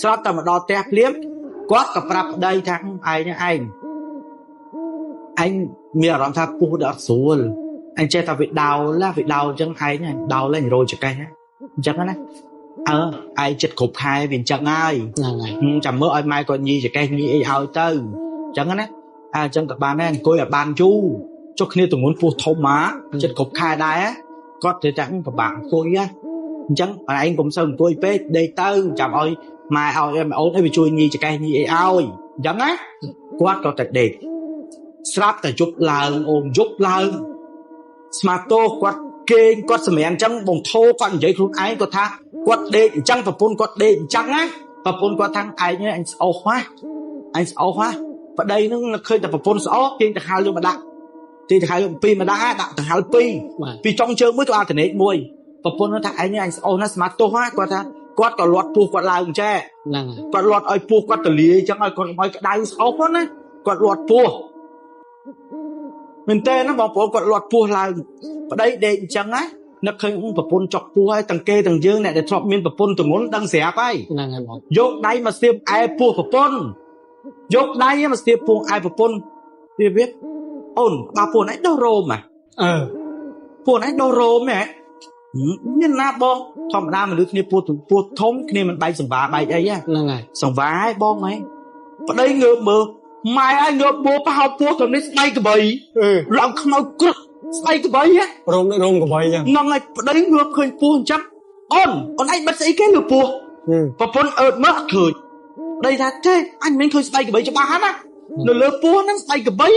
ស្រាប់តែមកដល់ផ្ទះភ្លាមគាត់ក៏ប្រាប់ប្តីថាឯងមានអារម្មណ៍ថាពោះដល់អត់ស្រួលអញចេះតែវាដោលអញ្ចឹងឯងដោលឡើងរយចកេះអញ្ចឹងណាឯងចិត្តគ្រប់ខែវាអញ្ចឹងហើយហ្នឹងហើយចាំមើលឲ្យម៉ែគាត់ញីចកេះញីអីឲ្យទៅអញ្ចឹងណាអញ្ចឹងក៏បានដែរអង្គុយឲ្យបានយូរចុះគ្នាទម្ងន់ពោះធំមកចិត្តគ្រប់ខែដែរគាត់ទៅតែពិបាកអង្គុយអញ្ចឹងឯងកុំសូវអង្គុយពេកដេកទៅចាំឲ្យម៉ែឲ្យអូនឲ្យវាជួយញីចកេះញីអីឲ្យអញ្ចឹងណាគាត់ក៏តែដេកស្រាប់តែយប់ឡើងអូនយប់ឡើងស្មាតោគាត់គេងគាត់សម្រានអញ្ចឹងបងធោគាត់និយាយខ្លួនឯងគាត់ថាគាត់ដេកអញ្ចឹងប្រពន្ធគាត់ដេកអញ្ចឹងណាប្រពន្ធគាត់ថាឯងអញស្អុះហ៎ប្តីនឹងឃើញតែប្រពន្ធស្អុះគេទៅហៅយកមកដាក់ទីទៅហៅពីម្ដងដាក់ទៅហៅពីចុងជើងមួយក៏អាតនេកមួយ ប្រពន្ធថាឯងអូនណាស្មាតទោសហ่าគាត់ថាគាត់ក៏លាត់ពោះគាត់ឡើងចេះ ហ្នឹង គាត់លាត់ឲ្យពោះគាត់ទលាយអញ្ចឹងឲ្យគាត់ឲ្យក្តៅស្អប់ណាគាត់លាត់ពោះមែនតើណាបងប្អូនគាត់លាត់ពោះឡើងប្តីដេកអញ្ចឹងណានឹកឃើញប្រពន្ធចុកពោះហើយទាំងគេទាំងយើងអ្នកដែលធ្លាប់មានប្រពន្ធទងន់ដឹងស្រាប់ហើយ ហ្នឹងហើយបង យកដៃមកស្ទាបឯពោះប្រពន្ធយកដៃមកស្ទាបពោះឯប្រពន្ធវាអូនបើពោះណៃដោះរោមពោះណៃដោះរោមហ៎មានណាបងធម្មតាមនុស្សគ្នាពោះធំគ្នាមិនបែកសង្វាបែកអីហ្នឹងហើយ សង្វាឲ្យបងហ៎ប្តីងើបមើលម៉ែឲ្យងើបពោះប្រហោពោះទៅនេះស្បែកក្បីឡើងខ្មៅគ្រឹះស្បែកក្បីហ៎ រោមក្បីចឹង ហ្នឹងហើយប្តីងើបឃើញពោះអញ្ចឹងអូនឯងបិទស្អីគេលើពោះប្រពន្ធអើតមើលអត់ឃើញប្តីថាទេអញមិនឃើញស្បែកក្បីច្បាស់ណានៅលើពោះហ្នឹងស្បែកក្បី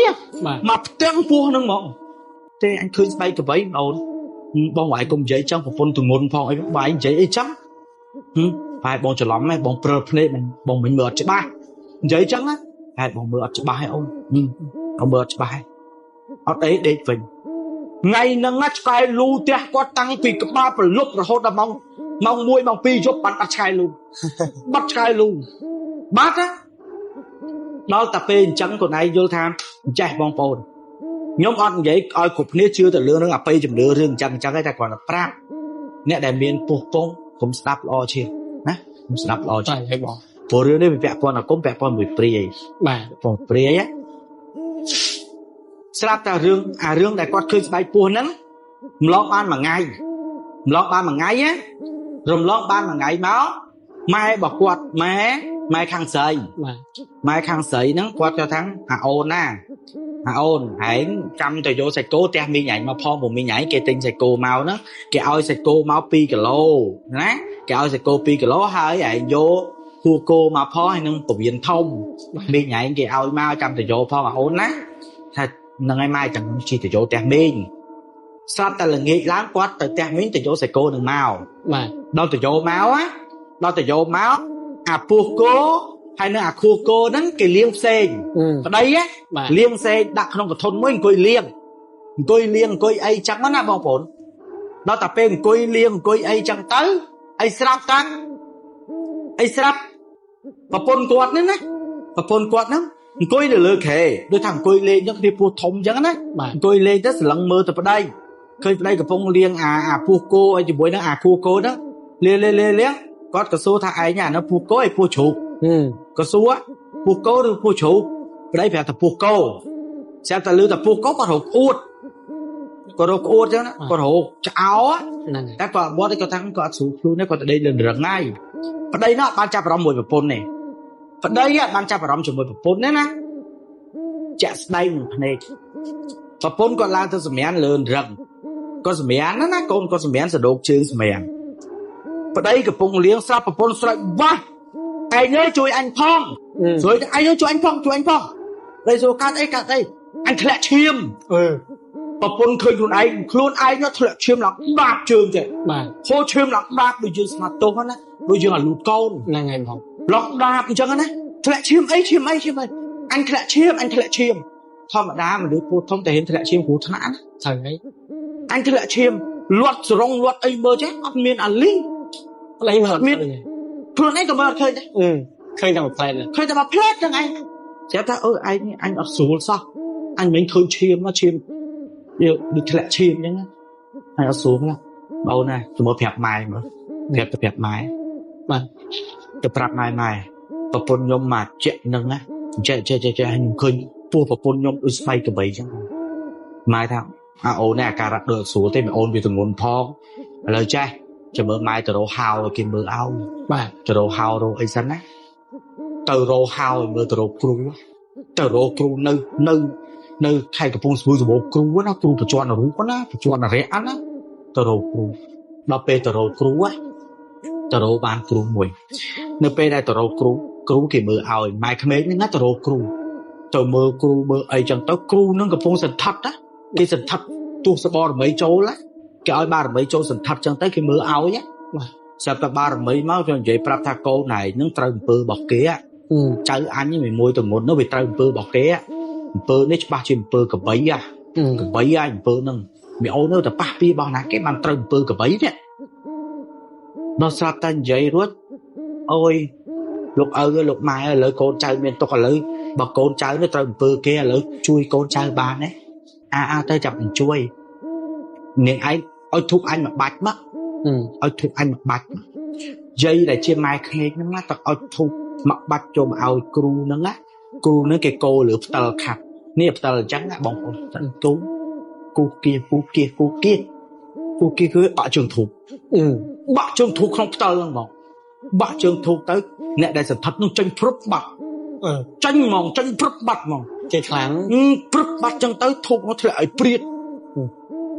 មកផ្ទាំងពោះហ្នឹងហ្មងទេអញឃើញស្បែកក្បីអូនបងវាយកុំនិយាយចឹងប្រពន្ធទងន់ផងអីបាយនិយាយអីចឹងហើយបងច្រឡំហ៎បងព្រើភ្នែកបងមិនមើលអត់ច្បាស់និយាយចឹងណាហើយបងមើលអត់ច្បាស់ហ៎អូនបងមើលអត់ច្បាស់ហ៎អត់អីដេកវិញថ្ងៃហ្នឹងឆ្កែលូផ្ទះគាត់តាំងពីក្បាលប្រលប់រហូតដល់ម៉ោង1ម៉ោង2យប់បាត់ឆ្កែលូបាត់ឆ្កែលូបាត់ណាដល់តែពេលអញ្ចឹងខ្លួនឯងយល់ថាចេះបងប្អូនខ្ញុំអត់និយាយឲ្យគ្រប់គ្នាជឿទៅលើរឿងអបិយជំនឿរឿងអញ្ចឹងឯងតែគ្រាន់តែប្រាប់អ្នកដែលមានពោះពងកុំស្ដាប់ល្អជាងណាកុំស្ដាប់ល្អជាងហេបងព្រោះរឿងនេះវាពាក់ព័ន្ធអាគមពាក់ព័ន្ធមួយព្រាយបាទបងព្រាយស្រាប់តែរឿងដែលគាត់ឃើញស្បែកពោះហ្នឹងម្លងបានមួយថ្ងៃរំលងបានមួយថ្ងៃមកម៉ែរបស់គាត់ម៉ែខាងស្រីម៉ែខាងស្រីហ្នឹងគាត់ទៅថាអាអូនណាអាអូនហែងចាំទៅយកសាច់គោផ្ទះមីងឯងមកផងព្រោះមីងឯងគេទិញសាច់គោមកហ្នឹងគេឲ្យសាច់គោមក2គីឡូណាគេឲ្យសាច់គោ2គីឡូហើយឯងយកហួរគោមកផងហើយនឹងពវៀនធំមីងឯងគេឲ្យមកចាំទៅយកផងអាអូនណាថានឹងឲ្យម៉ែចាំជិះទៅយកផ្ទះមីងស្រាប់តែល្ងាចឡើងគាត់ទៅផ្ទះមីងទៅយកសាច់គោនឹងមកបាទដល់ទៅយកមកអាពោះគោហើយនៅអាខួរគោហ្នឹងគេលាងផ្សេងប្តីលាងផ្សេងដាក់ក្នុងកធុនមួយអង្គុយលាងអង្គុយអីចឹងណាបងប្អូនដល់តែពេលអង្គុយលាងអង្គុយអីចឹងទៅអីស្រាប់ប្រពន្ធគាត់ហ្នឹងណាអង្គុយនៅលើខែដូចថាអង្គុយលេងចឹងគ្នាពោះធំចឹងណាអង្គុយលេងទៅស្លឹងមើលទៅប្តីឃើញប្តីកំពុងលាងអាពោះគោឲ្យជាមួយនឹងអាខួរគោហ្នឹងលាងគាត់ក៏សួរថាឯងអានៅពោះគោឯពោះជ្រូកក៏សួរពោះគោឬពោះជ្រូកប្តីប្រាប់ថាពោះគោស្រាប់តែលឺថាពោះគោគាត់រកអួតចឹងណាគាត់រកឆ្អោហ្នឹងតែគាត់អត់គាត់ថាគាត់អត់ស្រួលខ្លួនទេគាត់ទៅដេកលើរឹងហើយប្តីនោះបានចាប់អារម្មណ៍មួយប្រពន្ធទេប្តីបានចាប់អារម្មណ៍ជាមួយប្រពន្ធណាចាក់ស្ដែងនឹងភ្នែកប្រពន្ធគាត់ឡើងទៅសម្រានលើរឹងគាត់សម្រានណាកូនគាត់សម្រានសដោកជើងសម្រានប្តីកំពុងលៀងស្រាប់ប្រពន្ធស្រែកវ៉ាឯងជួយអញផងជួយអញជួយអញផងតែសួរកាត់អីអញធ្លាក់ឈាមប្រពន្ធឃើញខ្លួនឯងនោះធ្លាក់ឈាមឡើងដាបជើងចេះបាទហូរឈាមឡើងដាបដូចយើងស្មាត់ទោសណាដូចយើងអាលូតកូនហ្នឹងហើយបងឡងដាបអញ្ចឹងណាធ្លាក់ឈាមអីអញធ្លាក់ឈាមធម្មតាមនុស្សពោះធំតែហ៊ានធ្លាក់ឈាមគ្រោះថ្នាក់ណាត្រូវហើយអញធ្លាក់ឈាមលាត់សរងលាត់អីមើលចេះអត់មានអាលីផ្លេងមើលអត់មានខ្លួនឯងក៏មើលអត់ឃើញដែរឃើញតែមួយផ្លែតហ្នឹងឯងស្រាប់ថាអញអត់ស្រួលសោះអញមិនឃើញឈាមយកដូចធ្លាក់ឈាមអញ្ចឹងអញអត់ស្រួលណាបងណាទៅមើលប្រាប់ម៉ែមើលប្រាប់ម៉ែបាទទៅប្រាប់ម៉ែប្រពន្ធខ្ញុំមកជែកនឹងណាចេះខ្ញុំឃើញពោះប្រពន្ធខ្ញុំដូចស្បែកក្បីអញ្ចឹងម៉ែថាអូននេះអាការៈដូចស្រួលទេមិនអូនវាទងន់ផងឥឡូវចេះចាំមើលម៉ែទៅរកហៅឲ្យគេមើលឲ្យបាទទៅរកហៅរកអីសិនណាទៅរកហៅឲ្យមើលទៅរកគ្រូនៅខេត្តកំពង់ស្ពឺសម្បូរគ្រូណាគ្រូប្រជញ្ញរូបណាប្រជញ្ញរយៈណាទៅរកគ្រូដល់ពេលទៅរកគ្រូទៅរកបានគ្រូមួយនៅពេលដែលទៅរកគ្រូគេមើលឲ្យម៉ែក្មេងហ្នឹងណាទៅរកគ្រូទៅមើលគ្រូមើលអីចឹងទៅគ្រូនឹងកំពុងសន្តិដ្ឋណាគេសន្តិដ្ឋទោះសបរមីចូលណាគេឲ្យបារមីចូលសន្តិដ្ឋចឹងទៅគេមើលឲ្យបាទស្រាប់តែបារមីមកគេនិយាយប្រាប់ថាកូនឯងនឹងត្រូវអំពើរបស់គេចៅអញមួយទៅមុននោះវាត្រូវអំពើរបស់គេអំពើនេះច្បាស់ជាអំពើកបីអំពើហ្នឹង មីអូននៅតែប៉ះពីរបស់ណាគេបានត្រូវអំពើកបីនេះដល់ស្រាប់តែនិយាយរួចអូយលោកឪលោកម៉ែឥឡូវកូនចៅមានទុកឥឡូវបើកូនចៅនៅត្រូវអំពើគេឥឡូវជួយកូនចៅបានទេទៅចាប់បញ្ជួយនាងឯងឲ្យធុកអញមួយបាច់មកឲ្យធុកអញមួយបាច់យាយដែលជាម៉ែក្មេងហ្នឹងណាទៅឲ្យធុកមកបាច់ចូលមកឲ្យគ្រូហ្នឹងណាគ្រូហ្នឹងគេកោលើផ្ដិលខាត់នេះផ្ដិលអញ្ចឹងណាបងប្អូនគូគៀគឺបាក់ជើងធុកបាក់ជើងធុកក្នុងផ្ដិលហ្នឹងបងបាក់ជើងធុកទៅអ្នកដែលសន្ធិដ្ឋនោះចេញព្រឹបបាត់ចាញ់ហ្មងចាញ់ព្រឹបបាត់ហ្មងគេខ្លាំងព្រឹបបាត់ចឹងទៅធុកនោះធ្លាក់ឲ្យព្រាត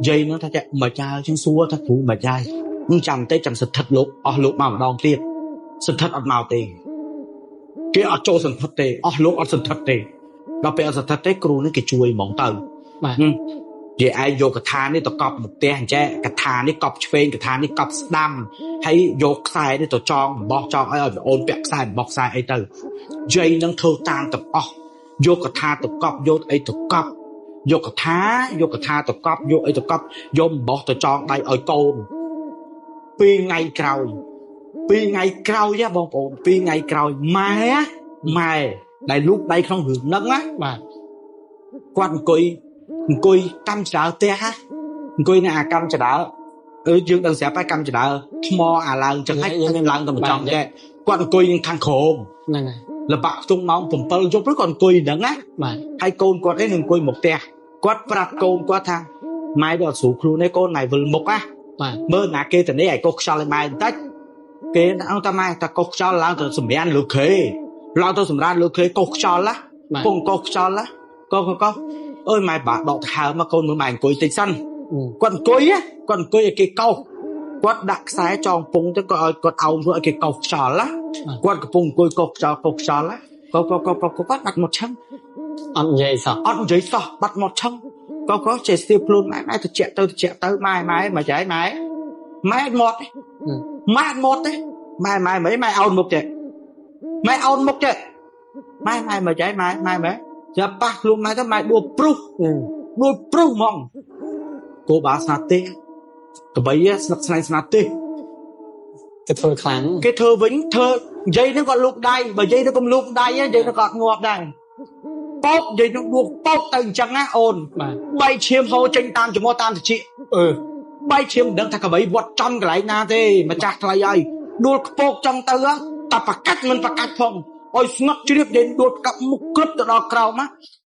យាយនោះថាមកចៅជាងសួរថាគ្រូមកចៅចាំតែចាំសន្ធិដ្ឋលោកអស់លោកម្ដងទៀតសន្ធិដ្ឋអត់មកទេគេអត់ចូលសន្ធិដ្ឋទេអស់លោកអត់សន្ធិដ្ឋទេដល់ពេលអត់សន្ធិដ្ឋទេគ្រូនេះគេជួយហ្មងទៅបាទនិយាយឯងយកកថានេះទៅកប់មកផ្ទះអញ្ចឹងកថានេះកប់ឆ្វេងកថានេះកប់ស្ដាំហើយយកខ្សែនេះទៅចងបោះចងឲ្យអូនពាក់ខ្សែបោះខ្សែអីទៅយាយនឹងធ្វើតាមទាំងអស់យកកថាទៅកប់យកអីទៅកប់យកកថាទៅកប់យកអីទៅកប់យកបោះទៅចងដៃឲ្យកូន2ថ្ងៃក្រោយបងប្អូន2ថ្ងៃក្រោយម៉ែដែលលូកដៃក្នុងរឿងហ្នឹងណាបាទគាត់អង្គុយកម្មចដើផ្ទះអង្គុយនៅអាកម្មចដើយើងដឹងស្រាប់ហើយកម្មចដើថ្មអាឡើងចឹងហើយឡើងទៅម្ដងតែគាត់អង្គុយខាងក្រោមហ្នឹងហើយលបាក់ខ្ទង់ម៉ោង7យប់ព្រឹកគាត់អង្គុយហ្នឹងណាបាទហើយកូនគាត់ឯងអង្គុយមកផ្ទះគាត់ប្រាប់កូនគាត់ថាម៉ែបើអត់ស្រួលខ្លួនទេកូនម៉ែវិលមុខណាបាទមើលណាគេទៅនេះឲ្យកុសខ្យល់ឲ្យម៉ែបន្តិចគេអង្គតាម៉ែតែកុសខ្យល់ឡើងទៅសម្រានលើខេឡើងទៅសម្រានលើខេកុសខ្យល់ណាពងកុសខ្យល់ណាកុសអើយម៉ែបាក់ដកទៅហើមកកូនមើលម៉ែអង្គុយតិចសិនគាត់អង្គុយឲ្យគេកោសគាត់ដាក់ខ្សែចងពងទៅក៏ឲ្យគាត់អោនធ្វើឲ្យគេកោសខ្យល់ណាគាត់កំពុងអង្គុយកោសខ្យល់ណាគាត់បាត់មកឆឹងអត់និយាយសោះបាត់មកឆឹងក៏ចេះស្ទាបខ្លួនម៉ែទៅជែកទៅម៉ែមកចៃម៉ែអត់មកទេម៉ែអោនមុខចេះម៉ែមកចៃម៉ែចាប់ប៉ះខ្លួនម៉ែទៅម៉ែដួលព្រុសហ្មងគោបាស្នាទេកបីស្នឹកស្នែងស្នាទេគេធ្វើខ្លាំងគេធ្វើវិញធ្វើនិយាយនឹងគាត់លូកដៃបើនិយាយទៅកុំលូកដៃនិយាយទៅគាត់ងាប់ដែរពោកនិយាយនឹងដួលពោកទៅអញ្ចឹងណាអូនបាទ3ឈាមហូរចេញតាមច្រមុះតាមត្រចៀក3ឈាមមិនដឹងថាកបីវត្តចំកន្លែងណាទេម្ចាស់ថ្លៃហើយដួលខ្ពកចឹងទៅតែប្រកាច់មិនប្រកាច់ផងឲ្យស្ងប់ជ្រាបដេញដួលកាប់មុខក្រឹបទៅដល់ក្រោម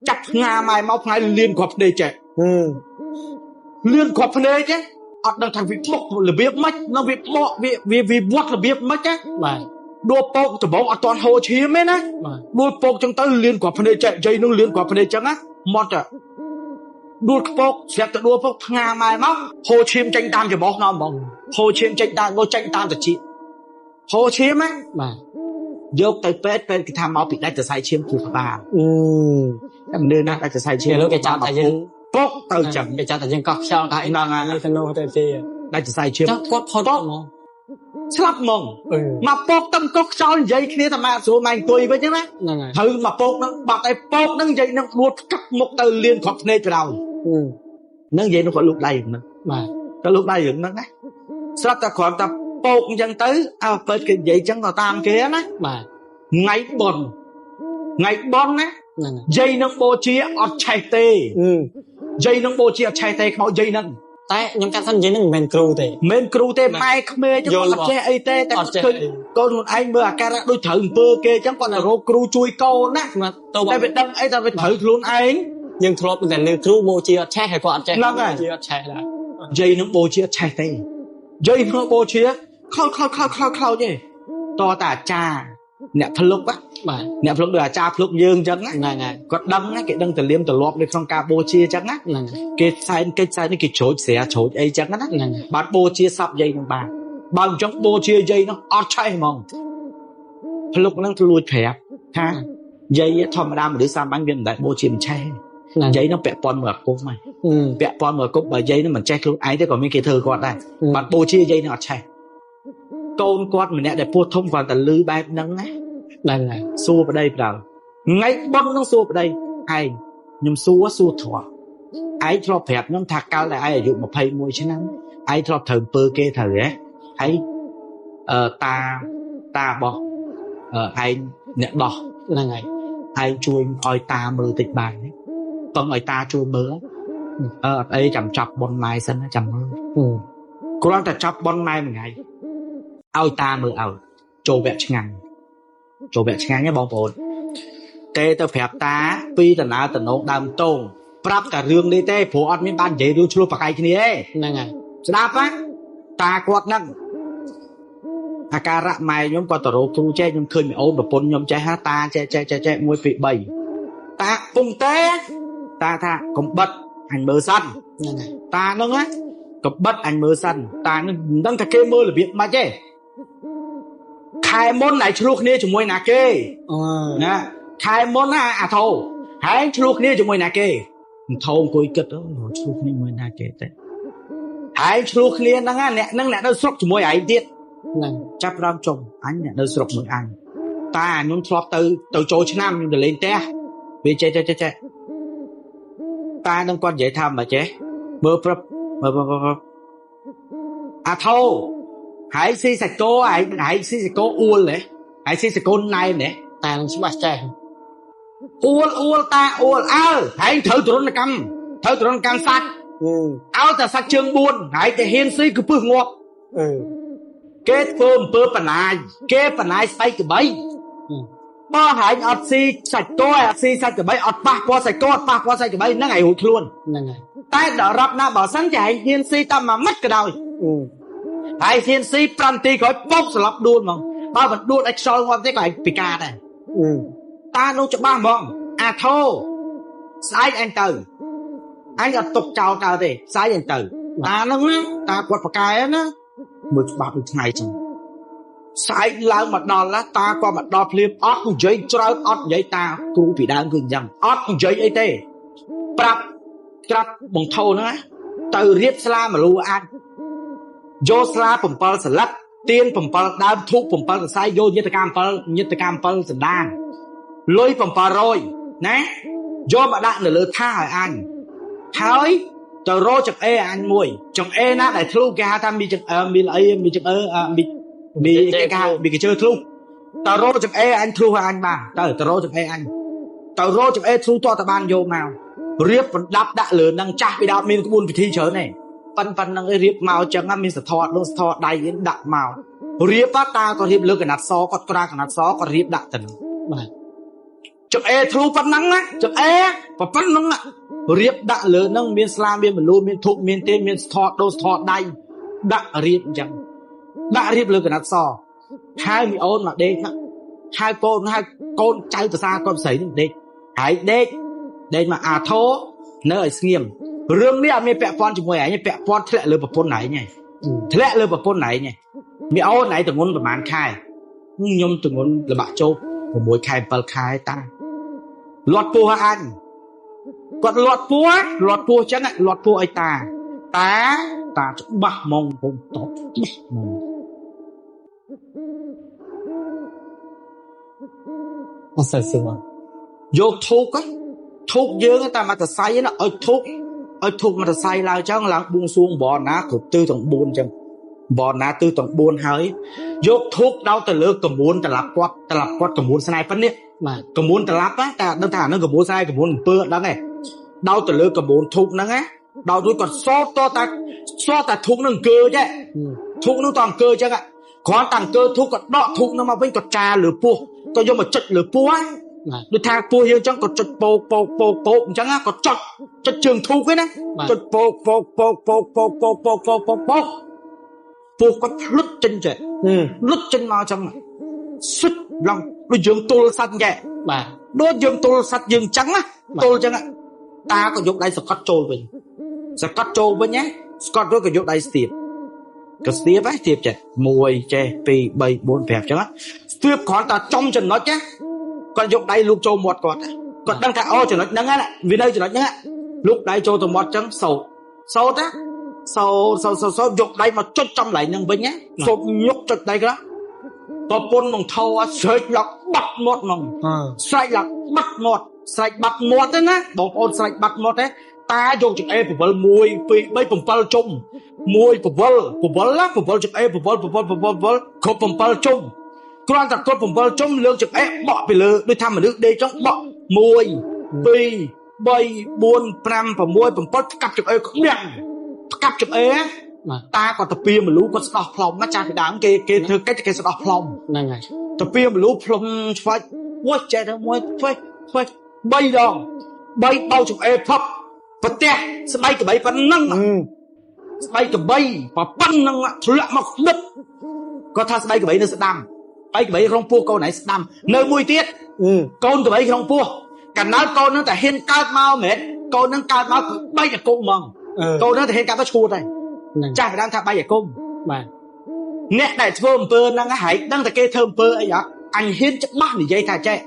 ចាប់ផ្ងាម៉ែមកផ្ងាយលៀនគាត់ភ្នែកចេះលឿនគាត់ភ្នែកទេអត់ដឹងថាវាមុខរបៀបម៉េចនៅវាបកវាវត្តរបៀបម៉េចទេបាទដួលពកដំបងអត់ទាន់ហូរឈាមទេណាដួលពកចឹងទៅលឿនគាត់ភ្នែកចេះយាយនោះលឿនគាត់ភ្នែកចឹងណាមកតែដួលខ្ពកស្រាប់តែដួលពកផ្ងាម៉ែមកហូរឈាមចេញតាមច្បោះមកហ្មងហូរឈាមចេញតាមមកចេញតាមត្រចៀកហូរឈាមណាបាទយកទៅពេទ្យគេថាមកពីដាច់សរសៃឈាមគូក្បាលតែមនុស្សណាដាច់សរសៃឈាមគេចាប់តែយើងពុកទៅចឹងគេចាប់តែយើងកោះខ្យល់ថាហ្នឹងហើយនេះទៅនោះទៅទីដាច់សរសៃឈាមគាត់ផុតហ្មងស្លាប់ហ្មងមកពុកទៅកោះខ្យល់និយាយគ្នាថាម៉ែស្រួលម៉ែអង្គុយវិញចឹងណាហ្នឹងហើយត្រូវមកពុកហ្នឹងបាត់ឲ្យពុកហ្នឹងនិយាយនឹងដួលកាប់មុខទៅលៀនគាត់ភ្នែកទៅដល់ហ្នឹងនិយាយនឹងគាត់លូកដៃហ្នឹងបាទទៅលូកដៃរឿងហ្នឹងណាស្រាប់តែគ្រាន់តែពោកអញ្ចឹងទៅអើពេទ្យគេនិយាយអញ្ចឹងក៏តាមគេណាបាទថ្ងៃបន់ណាយាយនឹងបូជាអត់ឆេះទេយាយនឹងបូជាអត់ឆេះទេខ្មោចយាយនឹងតែខ្ញុំកាត់សិនយាយនឹងមិនមែនគ្រូទេម៉ែក្មេងចឹងអត់ចេះអីទេតែគាត់ឃើញកូនខ្លួនឯងមើលអាការៈដូចត្រូវអំពើគេចឹងគាត់ទៅរកគ្រូជួយកូនណាតែវាដឹងអីតែវាត្រូវខ្លួនឯងយើងធ្លាប់តែលើគ្រូបូជាអត់ឆេះហើយគាត់អត់ចេះបូជាអត់ឆេះដែរយាយនឹងបូជាអត់ឆេះទេយាយនឹងបូជាខោទេតតាអាចារ្យអ្នកភ្លុកបាទអ្នកភ្លុកដូចអាចារ្យភ្លុកយើងអញ្ចឹងហ្នឹងហើយគាត់ដឹងគេដឹងទលាមទលាប់នៅក្នុងការបូជាអញ្ចឹងណាហ្នឹងគេសែនកិច្ចសែននេះគេជ្រោចស្រាជ្រោចអីអញ្ចឹងណាហ្នឹងបាទបូជាសពយាយនឹងបាទបើអញ្ចឹងបូជាយាយនឹងអត់ឆេះហ្មងភ្លុកនឹងលួចប្រាប់ថាយាយធម្មតាមនុស្សសាមញ្ញវាមិនដែលបូជាមិនឆេះយាយនឹងពាក់ព័ន្ធមើលអាគមហ្នឹងពាក់ព័ន្ធមើលអាគមបើយាយនឹងមិនចេះខ្លួនឯងទេក៏មានគេធ្វើគាត់ដែរបាទបូជាយាយនឹងអត់ឆេះកូនគាត់ម្នាក់ដែលពោះធំគាត់តែលឺបែបហ្នឹងណាហ្នឹងហើយសួរប្តីប្រដៅថ្ងៃបុណ្យនឹងសួរប្តីឯងខ្ញុំសួរធွာ ai thọ phẹp nó thạc cao là ai ở dụng một thầy mùi chứ năm ai thọ thờ bơ kê thờ ấy ai ta bỏ ai nè bỏ là ngày ai chui oi ta mơ tịch bài đấy còn oi ta chui mơ ấy chậm chọc bon mai sân chậm mơ cô đang chọc bon mai một ngày oi ta mơ ảo trâu vẹt ngàn nhé bóng bồn tê tao phẹp ta pi tần á tần ốc đàm tông prap cả rương đi tê phố ọt miên ban dễ đưa chua bạc ai kia ấy là ngày đáp á ta quạt nâng à ca rạ mày nhóm qua tờ rô kru che nhóm khơi mẹ ôn và pôn nhóm che ha ta che môi vị bầy ta cùng té ta cũng bật hành mơ xanh ta nâng á cũng bật hành mơ xanh ta nâng thật kê mơ là việc mà chứ khai môn này chluộc nia cho môi nà kê nè khai môn à thô hãy chluộc nia cho môi nà kê thô cùi kịch đó chluộc nia môi nà kê tê hãy chluộc nia nâng nè nó sốc cho môi ấy tiết chấp rام chồng anh nè nó sốc môi anh ta nhún thọp từ chỗ chứ nam nhưng để lên té vì che ta nâng con dễ tham mà chế mơ à thô hãy xí sạch cô hãy xí sạch cô uôn lẽ hãy xí sạch cô này nè ta nó sẽ bắt chạy uôn ta uôn hãy thử tụi nó cam sạch áo ta sạch chương buôn hãy ta hiên xí cứ bước ngọt kết phơm bơ bản ai say cái bấy ba hãy ọt xí sạch cô xí sạch cái bấy ọt bạc qua sạch cái bấy nó ngày hụt luôn ta đã rập na bảo sẵn cho hãy hiên xí ta mà mất cái đời hãy hiên sĩ pranti khỏi bốc sờ lọc đuôn mà ba vật đuôn ếch soi ngon thế của anh Pika này ta nấu cho ba mong à thô sai anh từ anh ở tục chào thì sai anh từ ta nó ta quật vào cái á một ba một ngày chứ sai lao mặt đòn lá ta qua mặt đòn phim ót giấy trao ót giấy ta cú bị đang gừng dầm ót giấy ấy tê prap bằng thô nữa từ riết sla mà lưu ăn vô sla phẩm pal sờ lắc tiên phẩm pal đam thuốc phẩm pal sai vô nhất cam pal sờ đan lôi phẩm pal rồi nè vô mà đạn là lừa tha hỏi anh hỏi tờ rô chụp e anh mùi chụp e nát đại thu cái tham bị chụp bị chụp bị cái chơi thu tờ rô chụp e anh thu hỏi anh bà tờ rô chụp e anh tờ rô chụp e thu to tờ ban vô màu riết vẫn đáp đã lừa năng cha bị đáp mình có buồn bị thi chớ này phần năng riệp màu chẳng mình sẽ thọt đầy đến đặt màu riệp á ta còn riệp lừa cái nát xó còn ra cái nát xó còn riệp đặt tận chụp e thu phần năng á chụp e và phần năng á riệp đã lừa năng miền Slam miền Lu miền Thục miền Tây miền thọt đầy đã riệp chẳng đã riệp lừa cái nát xó hai mi ôn mà đê hai con trai từ xa con sấy đê hãy đê mà à thô nơi nghiêm rương đi mi pẹ pon chỉ mùi ấy pẹ pon thế lại lừa bập pon này nhỉ thế lại lừa bập pon này nhỉ mi áo này từ ngônประมาณ khai nhom từ ngôn là bạ châu của mùi khai pal khai ta lọt pua anh còn lọt pua chẳng ạ lọt pua ấy ta bạc mông không tốt nó sợ sướng vô thuốc dương ta mà ta say nó ở thuốc mà ta say lao chẳng là buông xuống bò ná của tư tổng buôn chẳng bò ná tư tổng buôn hơi vô thuốc đau ta lỡ cầm buôn ta lặp quát cầm buôn sai phân nè mà cầm buôn ta lặp á ta đơn thả nó cầm buôn sai cầm buôn pơ đó này đau ta lỡ cầm buôn thuốc nó á đau tôi còn so ta thuốc nó cơ chứ thuốc nó toàn cơ chứ ạ có tàng cơ thuốc còn đọ thuốc nó mà vẫn còn trà lửa pua có vô mà chật lửa pua á được thang pua hiền chẳng còn chật po chẳng á còn chật trường thu cái đấy chật po có lút chân trẻ lút chân màu trong xuất lòng đôi dương tô sạch vậy đôi dương tô sạch dương trắng á tô chẳng á ta còn dùng đây Scott trôi với nhé Scott đôi còn dùng đây Steve á Steve trẻ mùi trẻ pi bay bốn phẹp chẳng á Steve còn ta trong chân nó chứ còn dùng đây lúc trâu một còn đang thả ô cho nó nắng á vì đây cho nó nhá lúc đây trâu tụi một trắng sầu á sầu dùng đây mà chốt trong lại nhân với nhá sầu nhúc chốt đây đó tập quân mong thâu á sợi lọc bắt một mong sợi lọc bắt một đấy ná bộ ôn sợi bắt một đấy ta vô chừng e bờ mùi vì bây bờ chung mùi bờ lá bờ chừng e bờ khổ bờ chung con thật con bờ chung lương chừng e bỏ về lừa đôi tham mà nước đây trong bỏ mùi vì bây buôn pram và mùi bờ cặp chừng e cũng đằng cặp chừng e ta còn tập pia mà lú con sọt lòng mắt cha thì đám kia thưa cái sọt lòng này tập pia mà lú lòng phải quay chạy ra mùi phải bay đòn bay bao chừng e phập và tè sẽ bay cái bay và nâng bay cái bay và bắn nâng lạ mặc đất có tha sẽ bay cái bay nó sẽ đâm bay cái bay không pua câu này sẽ đâm nơi mùi tiết con cái bay không pua cả nói con nó tại hiên cao mau mệt con nó cao mau bay là cung mừng con nó tại hiên cao nó chua đây cha phải đang thả bay là cung nè đại thơm pơ năng hải đang tại kê thơm pơ ấy ạ anh hiên chắc mắt thì dây thả chạy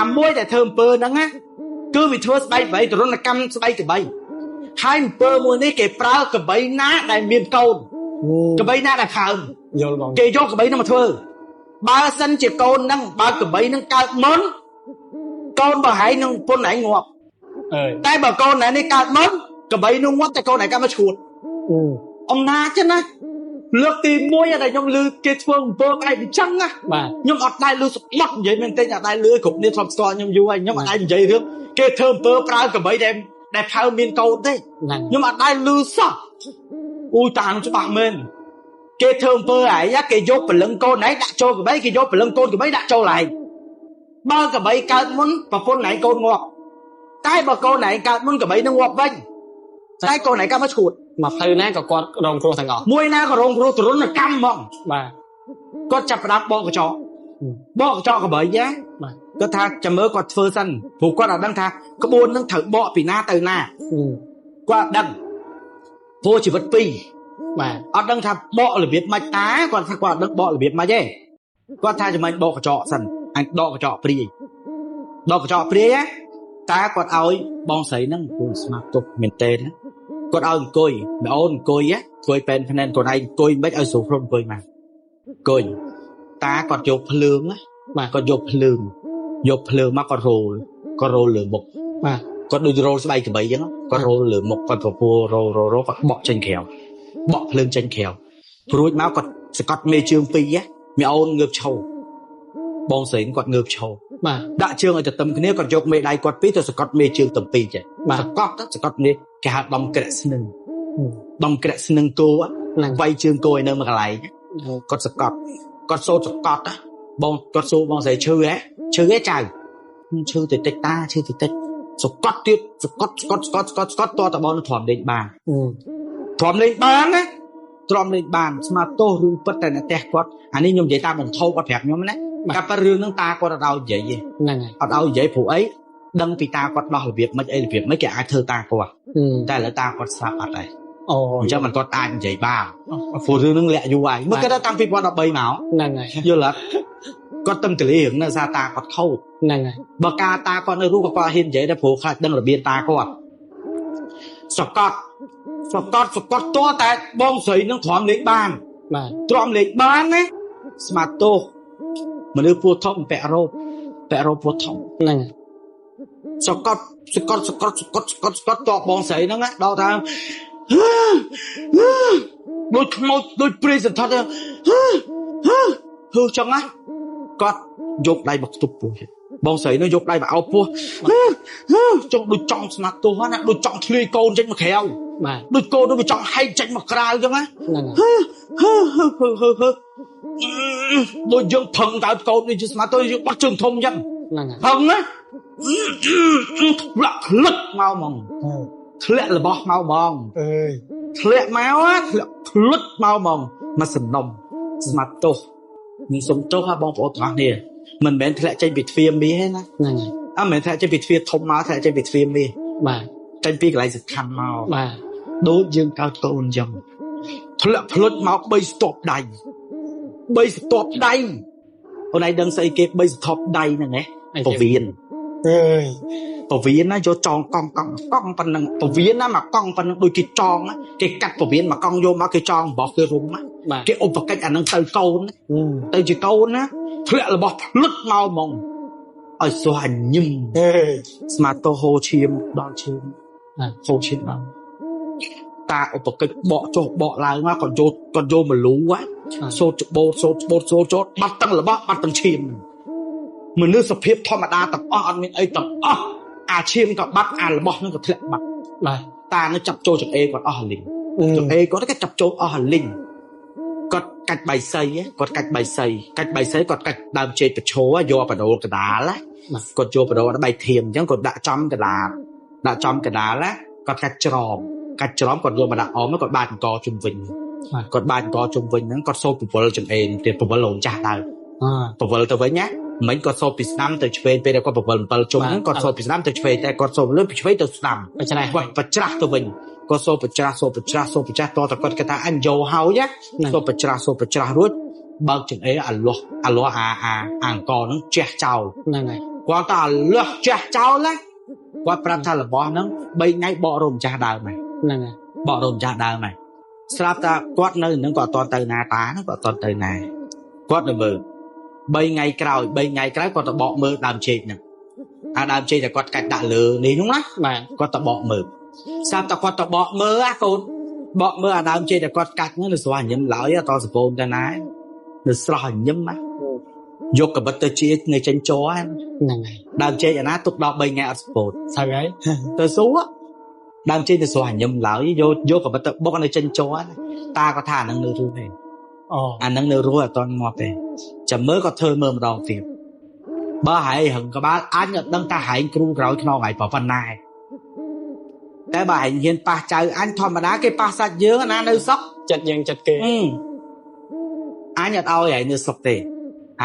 môi tại thơm pơ năng á cứ vì thua bay vậy tụi nó là căm bay cái bay hai pơ mua này cái prao cái bay ná đại miền cồn cái bay ná đại khờ cái cho cái bay nó mà thua ba sân chỉ cồn năng ba cái bay năng cao món cồn bà hải năng con này ngọt tay bà con này cao món cái bay nó ngọt tay con này cao mà chuột ông na chứ nè lược tìm mua ở đây nhung lư cái phương pơ cái bị trắng á nhung ở đây lư mất vậy mình tên ở đây lưới cục nên phòng store nhung vui nhung ở đây vậy được cái thơm pơ prao cái bay đem đẹp thao miền cầu đấy nhưng mà đây lư sao ui tàn cho bạn mình cái thơm pơ ấy á cái dốt phần lưng con này đã cho cái bấy cái dốt phần lưng con cái bấy đã cho lại bao cái bấy cao muốn và con này con ngọt cái bà con này cao muốn cái bấy nó ngọt vinh cái con này cao mất chuột mà thay nè có con rồng cua thằng ngọt môi na có rồng cua tụi nó là căm mong con chập đạp bỏ cái cái bấy giá có tha chầm mơ con phơ xanh phụ con là đang tha có buôn nó thử bỏ vì na từ na qua đằng vô chỉ vật pi ở đằng tha bỏ là biết mạch tá còn tha qua đằng bỏ là biết mạch dê qua tha cho mình bỏ cái trọ xanh anh đọ cái trọ pri á ta còn ơi bong sấy nó cùng smart tục miền tây đó còn ơi coi mẹ ôn coi á coi pen phèn còn anh coi mấy ở số phone coi mà coi ta còn chụp lương á mà còn chụp lương mà còn rồ lửa mục mà còn đôi rồ sẽ bay cái bẫy chứ còn rồ lửa mục còn phù rồ và bọ chân khéo rồi máu còn sẽ còn mê trương phi á mẹ ôn ngược châu bong sấy còn ngược châu mà đã trương ở tâm cái này còn chụp mê đây còn pí tôi sẽ còn mê trương tầm pí chứ mà sẽ còn mê cái hạt đông cái sưng cô á vay trương cô nơi mà cái này còn sẽ còn số sẽ còn á bong con số bong sấy chơi á trời chơi thì ta chơi thì tịch Scott tiếp Scott to ta bón thòm lên bàn á thòm lên bàn mà tô rung bất tài là tẹt quát anh ấy nhung vậy ta bằng thâu quát phẹt nhóm đấy cặp rương nước ta có đâu vậy ở đâu vậy phụ ấy đâm thì ta quát đó là việc mấy cái ai thơ ta qua ta là ta quát sao ở đây cho mình quát ai vậy ba phụ rương nước lẹ như vậy mất cái đó tăng phi quát đọc bay máu vô là có tâm tự hiện là ra ta còn khâu bà ca ta còn ở rú có hiên vậy đã phụ khai đang là biên ta có Scott to tại bong sấy nó thòm lên bàn ấy smarto mà đưa phụ thông bẹ rô phụ thông Scott to bong sấy nó á đâu ta đôi present thật hư chăng á có dục đây bật tụp bong sấy nó dục đây bảo pua trong đôi trong smart to á đôi trong three cone trên mà khéo đôi cô nó bị trong hay trên mà cào chăng á đôi dương thần tạo cone đi smart to dương bắt trường thông chăng thần á lật mau mong lẹ là bỏ mau mong lẹ máu á lật mau mong mà sừng nồng smart to nhưng sống tốt ha bong phổ thoáng nè mình bên lại chơi biệt phim mi hết á mình lại chơi biệt phim thông máu lại chơi biệt phim mi mà chơi phim lại giật khăn màu mà đối dương cao tôn dầm lật máu bay stop đầy hôm nay đang xây kẹp bay stop đầy nè nghe tổ viên nó vô tròn cong phần năng tổ viên nó mà cong phần đôi cái tròn á cái cắt tổ viên mà cong vô mà cái tròn bỏ cái rung á cái ôm vào cách anh đang tơi câu tơi chỉ câu á thế là bỏ lứt mau mong ở số hành nhung smart hồ chim đón chim សូឈិនមកតាឧបកិច្ចបកចុះបកឡើងមកគាត់យកមលូសូត្រច្បូតសូត្រច្បូតសូត្រចោតបាត់ទាំងរបស់បាត់ទាំងឈាមមនុស្សសភាពធម្មតាទាំងអស់អត់មានអីទាំងអស់អាឈាមក៏បាត់អារបស់នឹងក៏ធ្លាក់បាត់បាទតានឹងចាប់ចូលចង្អេគាត់អស់លីងចង្អេគាត់ក៏ចាប់ចូលអស់លីងគាត់កាច់បៃសីគាត់កាច់បៃសីគាត់កាច់ដើមចេកប្រឈោយកបដូលកដាលគាត់យកបដូលដល់បៃធៀមអញ្ចឹងគាត់ដាក់ចំកដាលគាត់កាច់ច្រំគាត់យកមកដាក់អមគាត់បាចអង្គជុំវិញហ្នឹងគាត់សូត្រពវល់ចង្អេនទៀតពវល់លងចាស់ដើមពវល់ទៅវិញណាមិនគាត់សូត្រពីស្ដាំទៅឆ្វេងពេលគាត់ពវល់7ជុំហ្នឹងគាត់សូត្រពីស្ដាំទៅឆ្វេងតែគាត់សូត្រលើពីឆ្វេងទៅស្ដាំគាត់បច្ច្រាស់ទៅវិញគាត់សូត្របច្ច្រាស់តតែគាត់គេថាអញយកហើយសូត្របច្ច្រាស់រួចបើកចង្អេអាលោះអង្គហ្នឹងជះចោលហ្នឹងហើយគាត់ថាអាលោះជះចោលណាគាត់ប្រាប់ថារបស់ហ្នឹង3ថ្ងៃបករោមចាស់ដើមហ្នឹងហើយបករោមចាស់ដើមហើយស្រាប់តែគាត់នៅនឹងគាត់អត់ទៅណាតាហ្នឹងគាត់អត់ទៅណាគាត់នៅមើល3ថ្ងៃក្រោយគាត់ទៅបកមើលដើមចេកហ្នឹងអាដើមចេកតែគាត់កាច់ដាក់លើនេះហ្នឹងណាបាទគាត់ទៅបកមើលស្រាប់តែគាត់ទៅបកមើលកូនបកមើលអាដើមចេកតែគាត់កាច់ហ្នឹងនៅស្រស់ញឹមឡើយអត់តសពូនទៅណានៅស្រស់ញឹមណាយកកបិតទៅជានៅចេញចោហ្នឹងហើយដើមចេកអាណាទុកដល់3ថ្ងៃអត់សពូនស្អីហើយទៅសួរដើមចេកទៅស្រស់ញឹមឡើយយកកបិតទៅបុកនៅចេញចោតាគាត់ថាអាហ្នឹងនៅរស់ទេអាហ្នឹងនៅរស់អត់តងាប់ទេចាំមើលក៏ធ្វើមើលម្ដងទៀតបើហែងហឹងក្បាលអញអត់ដឹងថាហែងគ្រូក្រោយខ្នងហើយប៉ុណ្ណាតែបើហែងហ៊ានប៉ះចៅអញធម្មតាគេប៉ះសាច់យើងណានៅសុកចិត្តយើងចិត្តគេអញអត់ឲ្យហែងនៅសុកទេ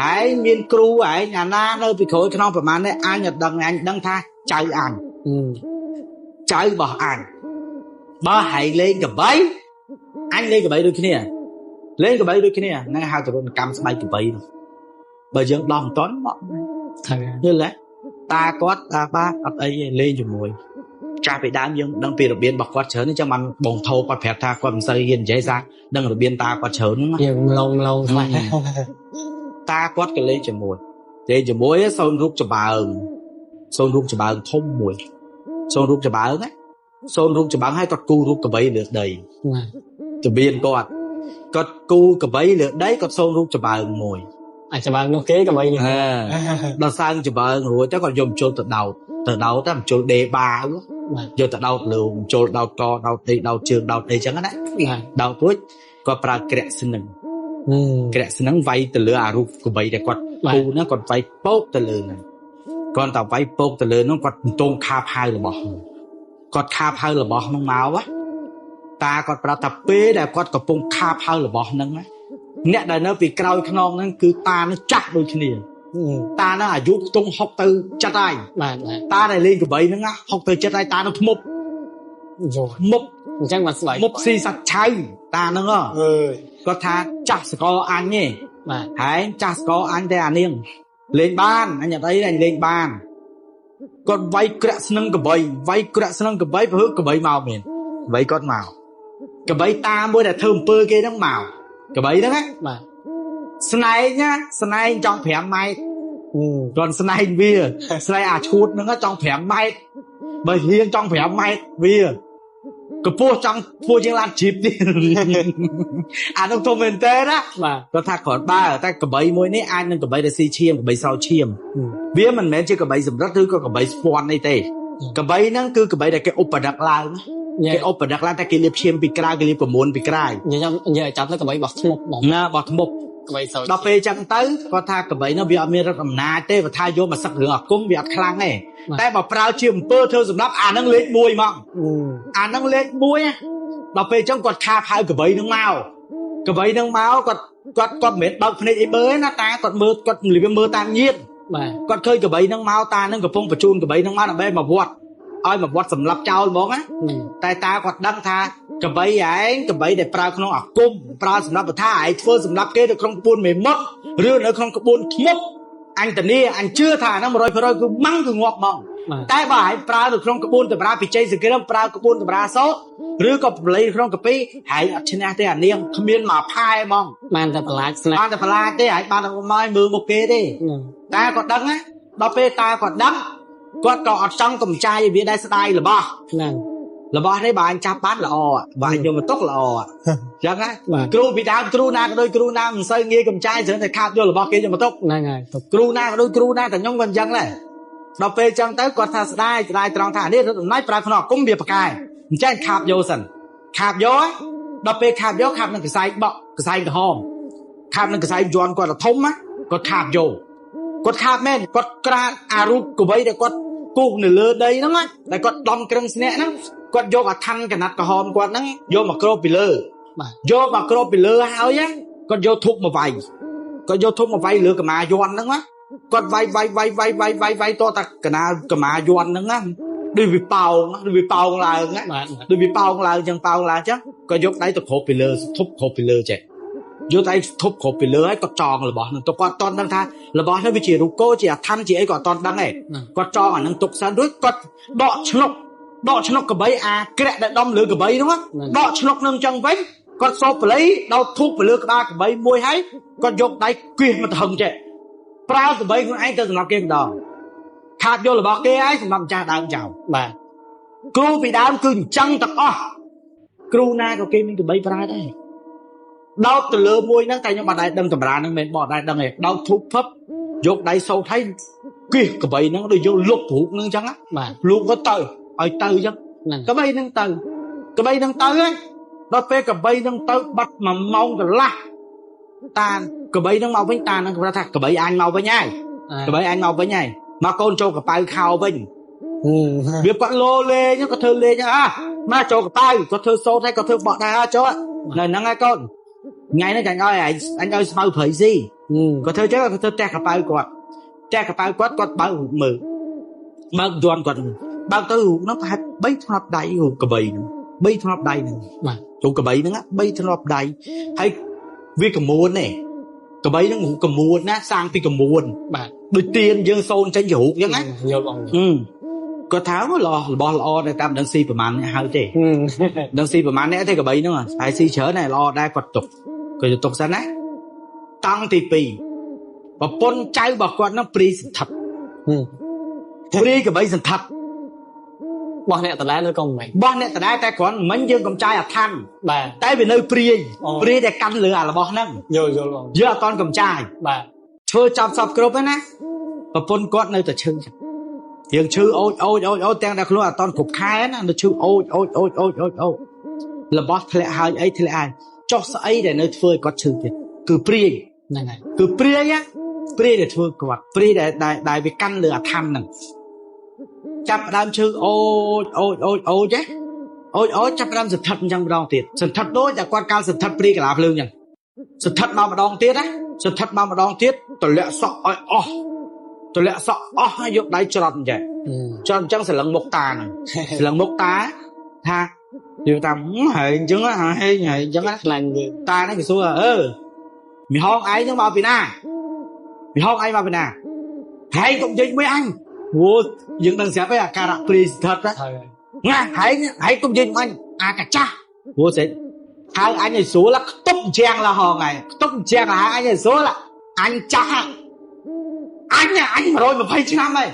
ហែងមានគ្រូហែងអាណានៅពីក្រោយខ្នងប្រហែលនេះអញអត់ដឹងអញដឹងថាចៅអញចៅរបស់អញបើហែងលេងកបីអញលេងកបីដូចគ្នាហ្នឹងហៅទរណកម្មស្បែកកបីបើយើងដោះមិនតន់មកយល់ទេតាគាត់បាទអត់អីទេលេងជាមួយចាស់ពីដើមយើងដឹងពីរបៀនរបស់គាត់ច្រើនអញ្ចឹងបានបងធោគាត់ប្រាប់ថាគាត់មិនសូវហ៊ាននិយាយថាដឹងរបៀនតាគាត់ច្រើនហ្នឹងយើងឡងខ្លះតាគាត់ក៏លេងជាមួយសូនរូបច្បើងធំមួយសូនរូបច្បើងឲ្យគាត់គូរូបកបីលើដីជំនាញគាត់គូកបីលើដីគាត់សូនរូបច្បើងមួយអាចច្បើងនោះគេកបីនេះដល់សើងច្បើងរួចទៅគាត់យកជុលទៅដោតតែជុលដេបាយកទៅដោតលើជុលដោតកដោតដេដោតជើងដោតអីចឹងណាដោតរួចគាត់ប្រើក្រាក់ស្នឹងវាយទៅលើអារូបកបីដែលគាត់គូហ្នឹងគាត់វាយពោកទៅលើហ្នឹងគាត់តែវាយពោកទៅលើហ្នឹងគាត់ទងខាបហៅរបស់ហ្នឹងមកតាគាត់ប្រាប់ថាពេលដែលគាត់កំពុងខាបហៅរបស់ហ្នឹងអ្នកដែលនៅពីក្រោយខ្នងហ្នឹងគឺតានឹងចាស់ដូចគ្នាតានឹងអាយុខ្ទង់60ទៅ70ហើយបាទតាដែលលេងកបីហ្នឹង60ទៅ70ហើយតានឹងធ្មប់អញ្ចឹងបានស្បែកមុខស៊ីសាច់ឆៅតានឹងគាត់ថាចាស់សកលអញទេបាទហើយចាស់សកលអញតែអានាងលេងបានអញអត់អីអញលេងបានគាត់វាយក្រាក់ស្នឹងកបីព្រោះកបីមកមែនកបីគាត់មកកបីតាមួយដែលធ្វើអំពើគេហ្នឹងមកកបីហ្នឹងបាទស្នែងចង់5ម៉ែត្រគាត់ស្នែងវាស្នែងអាឈួតហ្នឹងចង់5ម៉ែត្របើហៀងចង់5ម៉ែត្រវាកម្ពស់ចង់ធ្វើជាងឡានជីបទៀតអានោះធំមែនតើណាបាទគាត់ថាគ្រាន់បើតែកបីមួយនេះអាចនឹងកបីដែលស៊ីឈាមកបីស្រោចឈាមវាមិនមែនជាកបីសម្រិតឬក៏កបីស្ពាន់អីទេកបីហ្នឹងគឺកបីដែលគេឧបដឹកឡើងតែគេលាបឈាមពីក្រៅគេលាបប្រមូលពីក្រៅខ្ញុំនិយាយឲ្យចាប់ទៅកបីបោះធ្មប់បោះធ្មប់កបីស្រោចដល់ពេលចឹងទៅគាត់ថាកបីនោះវាអត់មានរដ្ឋអំណាចទេបើថាយកមកសឹករឿងអាគមវាអត់ខ្លាំងទេតែបើប្រើជាអំពើធ្វើសម្រាប់អានឹងលេខ1មកអានឹងលេខ1ដល់ពេលចឹងគាត់ខាបហៅកបីនឹងមកគាត់មិនមែនបើកភ្នែកអីមើលណាតាគាត់មើលគាត់លៀបមើលតាមញៀនបាទគាត់ឃើញកបីនឹងមកតានឹងកំពុងបញ្ជូនកបីនឹងមកដើម្បីមកវត្តឲ្យមកវត្តសម្លាប់ចោលហ្មងណាតែតាគាត់ដឹងថាកបីដែលប្រើក្នុងអាគមប្រើសម្រាប់ថាឯងធ្វើសម្រាប់គេនៅក្នុងក្បួនមេមត់ឬនៅក្នុងក្បួនធ្មប់អញធានាអញជឿថាអាហ្នឹង 100% គឺម៉ាំងគឺងាប់ហ្មងតែបើឯងប្រើនៅក្នុងក្បួនតម្រាពិជ័យសង្គ្រាមប្រើក្បួនតម្រាសោតឬក៏ប្រឡីក្នុងកាពីឯងអត់ឈ្នះទេអានាងគ្មានមកផែហ្មងបានតែប្រឡាចស្នាបានតែប្រឡាចទេឯងបានតែមកមើលមុខគេទេតែគាត់ដឹងណាដល់ពេលតាគាត់ដឹងគាត់ក៏អត់ចង់កំចាយឲ្យវាដែរស្ដាយរបស់ហ្នឹង របស់នេះបើអញចាប់បានល្អបើអញយកមកទុកល្អអញ្ចឹងណាគ្រូពីដើមគ្រូណាក៏ដូចគ្រូណាមិនសូវងាយកំចាយច្រើនតែខាតយករបស់គេយកមកទុកហ្នឹងហើយគ្រូណាក៏ដូចគ្រូណាតែខ្ញុំក៏អញ្ចឹងដែរដល់ពេលអញ្ចឹងទៅគាត់ថាស្ដាយត្រង់ថានេះរត់អំណាចប្រើក្នុងអាគមវាប្រកែអញ្ចឹងខាបយកសិនខាបយកដល់ពេលខាបយកខាបនឹងកសែងបក់កសែងក្រហមខាបនឹងកសែងយន់គាត់ធំណាគាត់ខាបយកគាត់ខាបមែនគាត់ក្រានអារូបកវីដែលគាត់គូសនៅលើដីហ្នឹងតែគាត់ដំក្រឹងស្នាក់ហ្នឹងគាត់យកអាឋានកណាត់ក្រហមគាត់ហ្នឹងយកមកគ្របពីលើយកមកគ្របពីលើហើយគាត់យកធុបមកវាយគាត់យកធុបមកវាយលើកម្មាយន់ហ្នឹងគាត់វាយតតែកណាកម្មាយន់ហ្នឹងណាដូចវាប៉ោងឡើងណាដូចវាប៉ោងឡើងអញ្ចឹងគាត់យកដៃទៅគ្របពីលើធុបគ្របពីលើចេះយកដៃធុបគ្របពីលើហើយគាត់ចងរបស់ហ្នឹងទៅគាត់អត់ដឹងថារបស់ហ្នឹងវាជារូបគោជាអាឋានជាអីក៏អត់ដឹងដែរគាត់ចងអាហ្នឹងទុកសិនរួចគាត់ដកឆ្នុកកបីអាក្រាក់ដែលដំលើកបីហ្នឹងដកឆ្នុកនឹងអញ្ចឹងវិញគាត់សោបបល័យដោតធូបទៅលើក្បាលកបីមួយហើយគាត់យកដៃគៀសមកទៅហឹងចេះប្រើកបីខ្លួនឯងទៅសម្រាប់គេម្ដងខាតយករបស់គេហើយសម្រាប់ម្ចាស់ដើមចោលបាទគ្រូពីដើមគឺអញ្ចឹងទាំងអស់គ្រូណាក៏គេមានកបីប្រើដែរដោតទៅលើមួយហ្នឹងតែខ្ញុំអត់ដែរដឹងតម្រាហ្នឹងមិនបត់ដែរដឹងទេដោតធូបផឹបយកដៃសោតហើយគៀសកបីហ្នឹងដូចយកលុបរូបហ្នឹងអញ្ចឹងបាទលូកគាត់ទៅឲ្យទៅអញ្ចឹងកបីហ្នឹងទៅហើយដល់ពេលកបីហ្នឹងទៅបាត់1ម៉ោងកន្លះតានកបីហ្នឹងមកវិញតាហ្នឹងគាត់ថាកបីអញមកវិញហើយកបីអញមកវិញហើយមកកូនចូលកប៉ៅខោវិញវាគាត់លោលេងគាត់ធ្វើលេងមកចូលកប៉ៅគាត់ធ្វើសូត្រហើយគាត់ធ្វើបក់ដែរចូលនៅហ្នឹងហើយកូនថ្ងៃនេះចាញ់ឲ្យអញឲ្យស្មៅព្រៃស៊ីគាត់ធ្វើចឹងគាត់ធ្វើផ្ទះកប៉ៅគាត់គាត់បើមើលបើកយន់គាត់បើកទៅនោះប្រហែល3ធ្នាប់ដៃកបីហ្នឹង3ធ្នាប់ដៃហ្នឹងបាទចូលកបីហ្នឹង3ធ្នាប់ដៃហើយវាកមួនទេកបីហ្នឹងកមួនណាសាងពីកមួនបាទដូចទៀនយើងសូនចេញជារូបអញ្ចឹងណាយល់បងគាត់ថារបស់ល្អតែតាមដឹងស៊ីប្រហែលនេះហើយទេដឹងស៊ីប្រហែលនេះទេកបីហ្នឹងហើយស៊ីច្រើនតែល្អដែរគាត់ទុកសិនណាតាំងទី2ប្រពន្ធចៅរបស់គាត់ហ្នឹងព្រីសន្ធិដ្ឋព្រីកបីសន្ធិដ្ឋបោះអ្នកតដែលឬក៏មិនបោះអ្នកតដែលតែគ្រាន់មិញយើងកំចាយអាឋានបាទតែវានៅព្រាយតែកាន់លើអារបស់ហ្នឹងយល់បងយើងអត់តន់កំចាយបាទធ្វើចាប់សពគ្រប់ហ្នឹងណាប្រពន្ធគាត់នៅតែឈឺយើងឈឺអូចទាំងតែខ្លួនអត់តន់គ្រប់ខែណានៅឈឺអូចរបស់ធ្លាក់ហើយអីធ្លាក់ហើយចុះស្អីដែលនៅធ្វើឲ្យគាត់ឈឺទៀតគឺព្រាយហ្នឹងហើយគឺព្រាយដែលធ្វើគាត់ព្រាយដែលវាកាន់លើអាឋានហ្នឹងចាប់ដើមឈឺអូចចាប់ដើមសន្ធិដ្ឋអញ្ចឹងម្ដងទៀតសន្ធិដ្ឋដូចតែគាត់កាលសន្ធិដ្ឋព្រាយកន្លាភ្លើងអញ្ចឹងសន្ធិដ្ឋមកម្ដងទៀតទម្លាក់សក់ឲ្យអស់ហើយយកដៃច្រត់អញ្ចឹងសលឹងមុខតាហ្នឹងសលឹងមុខតាថានិយាយតាមហើយអញ្ចឹងហើយអញ្ចឹងខ្លាញ់យើងតាហ្នឹងគេសួរមីហងឯងហ្នឹងមកពីណាហើយកុំនិយាយមួយអញយើងដឹងស្រាប់ទេអាការៈព្រីសន្ធិដ្ឋណាហើយកុំនិយាយមួយអញអាកាចាស់ស្អីហៅអញឲ្យស្រួលខ្ទប់ជាងលហងហើយខ្ទប់ជាងហៅអញឲ្យស្រួលអញចាស់អញ120ឆ្នាំហើយ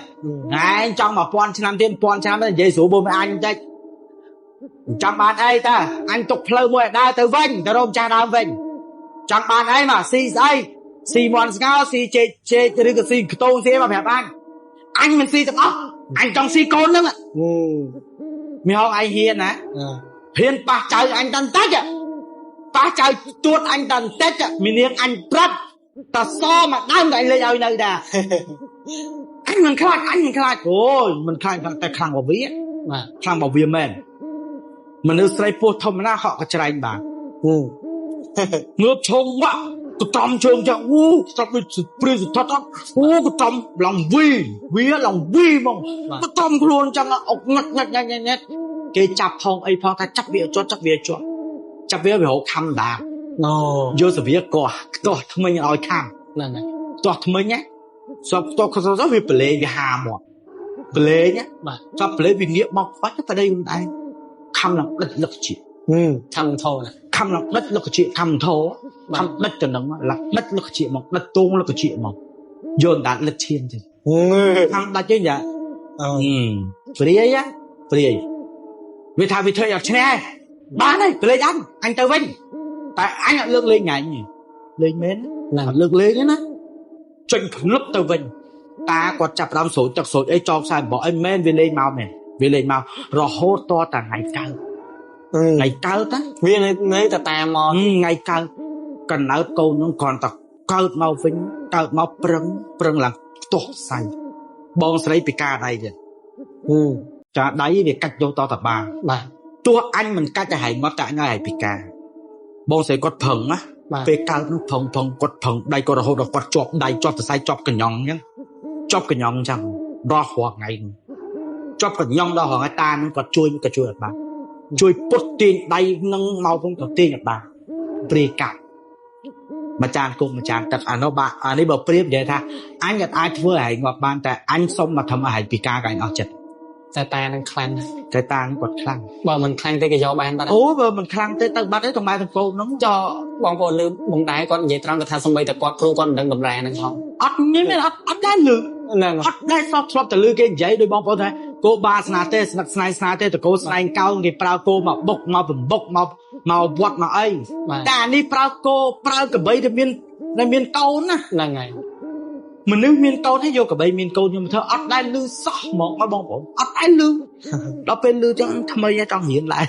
ឯងចង់1000ឆ្នាំទៀត1000ឆ្នាំទៅនិយាយស្រួលមួយអញបន្តិចចាំបានអីតើអញទុកផ្លូវមួយឲ្យដើរទៅវិញទៅរោមចាស់ដើមវិញចាំបានអីមកស៊ីស្អីស៊ីមន់ស្ងោស៊ីចេកឬក៏ស៊ីខ្ទងស៊ីមកប្រាប់អញមិនស៊ីទាំងអស់អញចង់ស៊ីកូនហ្នឹងមីហងឯងហ៊ានណាហ៊ានប៉ះចៅអញតាន់តិចប៉ះចៅទួតអញតាន់តិចមីនាងអញប្រាប់តសមកដើមតែអញលេងឲ្យនៅដែរអញមិនខ្លាចមិនខ្លាចតែខ្លាំងបវាបាទខ្លាំងបវាមែនមនុស្សស្រីពោះធម្មតាហក់កច្រែងបានងើបឈងមកកតំជើងចាក់ស្រាប់ដូចព្រាយសន្ធិដ្ឋកតំឡងវាឡងហ្មងកតំខ្លួនចឹងអុកងឹកគេចាប់ផងអីផងថាចាប់វារកខំដាយកសវាកោះខ្ទាស់ថ្មិញឲ្យខំហ្នឹងហើយខ្ទាស់ថ្មិញណាសពខ្ទាស់វាប្រឡេងវាហាមកប្រឡេងបាទសពប្រឡេងវាងាកមកខ្វាច់ប្តីខ្លួនឯងខំឡើងដិតលឹកជាខំធោណាខំឡើងដិតលឹកជាខំធោខំដិតទៅនឹងដិតលឹកជាមកដិតទងលឹកជាមកយកដាច់លឹកឈានទៅខំដាច់ទេយ៉ាព្រាយ vì thà vì thuê ở trên này bán này lên anh tới vinh tại anh đã lương lên ngày nhỉ lên mến lương lên đấy nè chuyện lúc tới vinh ta còn chập đám số chặt số ấy cho sai bỏ anh men vì lên màu rồi hô to ta ngày cao ta viên này ta mò ngày cao cần nói câu nó còn ta cao mau vinh cao mau prâng là tổ sai bong sấy bị ca đây kìa cho đấy việc cách vô to tập bà chua anh mình cách hay ngót tại ngay bị ca bong sấy có phồng á về cao nó phồng có phồng đây có hồ độc quạt chọc đây chọc từ sai chọc cái nhong nhá chọc cái nhong chẳng đo hoặc ngày chọc cái nhong đo hoặc ngày ta nó có chui cái chui bà chui bút tiền đây nâng mau không có tiền bà pre cả mà chàng cùng mà chàng đặt nó bà ấy bảo pre vậy tha anh nhặt ai thưa hay ngọt ban tại anh xong mà thầm hay bị ca cái nó chậtแต่ตานั่งคลั่ง cái ta nó quật khăng บ่มันคลั่งแต่ก็ยอบ้านบ่ bơ mình khăng tới tận bắt đấy trong mai thằng cô nó ចោបងប្អូនលឺបងដែរគាត់និយាយត្រង់គាត់ថាសំបីតែគាត់គ្រូគាត់មិនដឹងតម្រែហ្នឹងផង អត់ញ៉េមអត់ដែរលឺ ហ្នឹង អត់ដែរស្បតែលឺគេនិយាយដោយបងប្អូនថាគោបាស្នាទេស្នឹកស្នៃស្នាទេតកោស្នែងកោងគេប្រើគោមកបុកមកបំបុកមកវត្តមកអីតែអានេះប្រើគោប្រើកបីដែលមានកូនណា ហ្នឹងហើយ មនុស្សមានកូនហើយយកកបីមានកូនខ្ញុំធ្វើអត់ដែរលឺសោះហ្មងបងប្អូនអត់ដែរលឺដល់ពេលលឺចឹងថ្មីចង់រៀនឡើង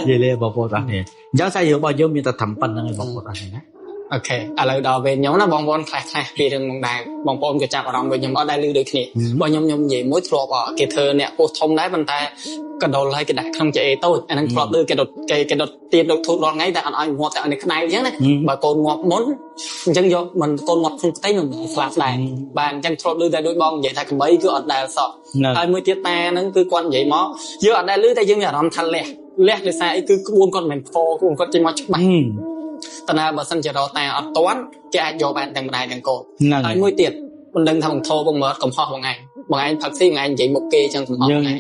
និយាយលេបងប្អូនអរនេះអញ្ចឹងសាយរបស់យើងមានតែត្រឹមប៉ុណ្្នឹងឯងបងប្អូនអរនេះណា អូខេឥឡូវដល់ពេលខ្ញុំណាបងប្អូនខ្លះពីរឿងហ្នឹងដែរបងប្អូនក៏ចាប់អារម្មណ៍ដូចខ្ញុំអត់ដែរលឺដូចគ្នាបើខ្ញុំនិយាយមួយធ្លាប់គេធ្វើអ្នកពោះធំដែរប៉ុន្តែកដុលឲ្យគេដាក់ក្នុងចេតូចអាហ្នឹងធ្លាប់លឺគេដុតទៀនដុតធូបរាល់ថ្ងៃតែអត់ឲ្យងាប់តែឲ្យក្តៅអញ្ចឹងណាបើកូនងាប់មុនអញ្ចឹងយកមិនកូនងាប់ក្នុងផ្ទៃនឹងស្លាប់ដែរបាទអញ្ចឹងធ្លាប់លឺតែដូចបងនិយាយថាកំបីគឺអត់ដែលសោះហើយមួយទៀតតាហ្នឹងគឺគាត់និយាយមកយើងអត់ដែលលឺតែយើងមានអារម្មណ៍ថាលះដោយសារអីគឺក្បួនគាត់មិនមែនខក្បួនគាត់ចេញមកច្បាស់ តើណាបើសិនជារកតាអត់តាន់គេអាចយកបានទាំងម្ដាយទាំងកូនហើយមួយទៀតមិនដឹងថាបងធោបងមើលកំហុសបងឯងផឹកស៊ីបងឯងនិយាយមុខគេចឹងកំហុសបងឯង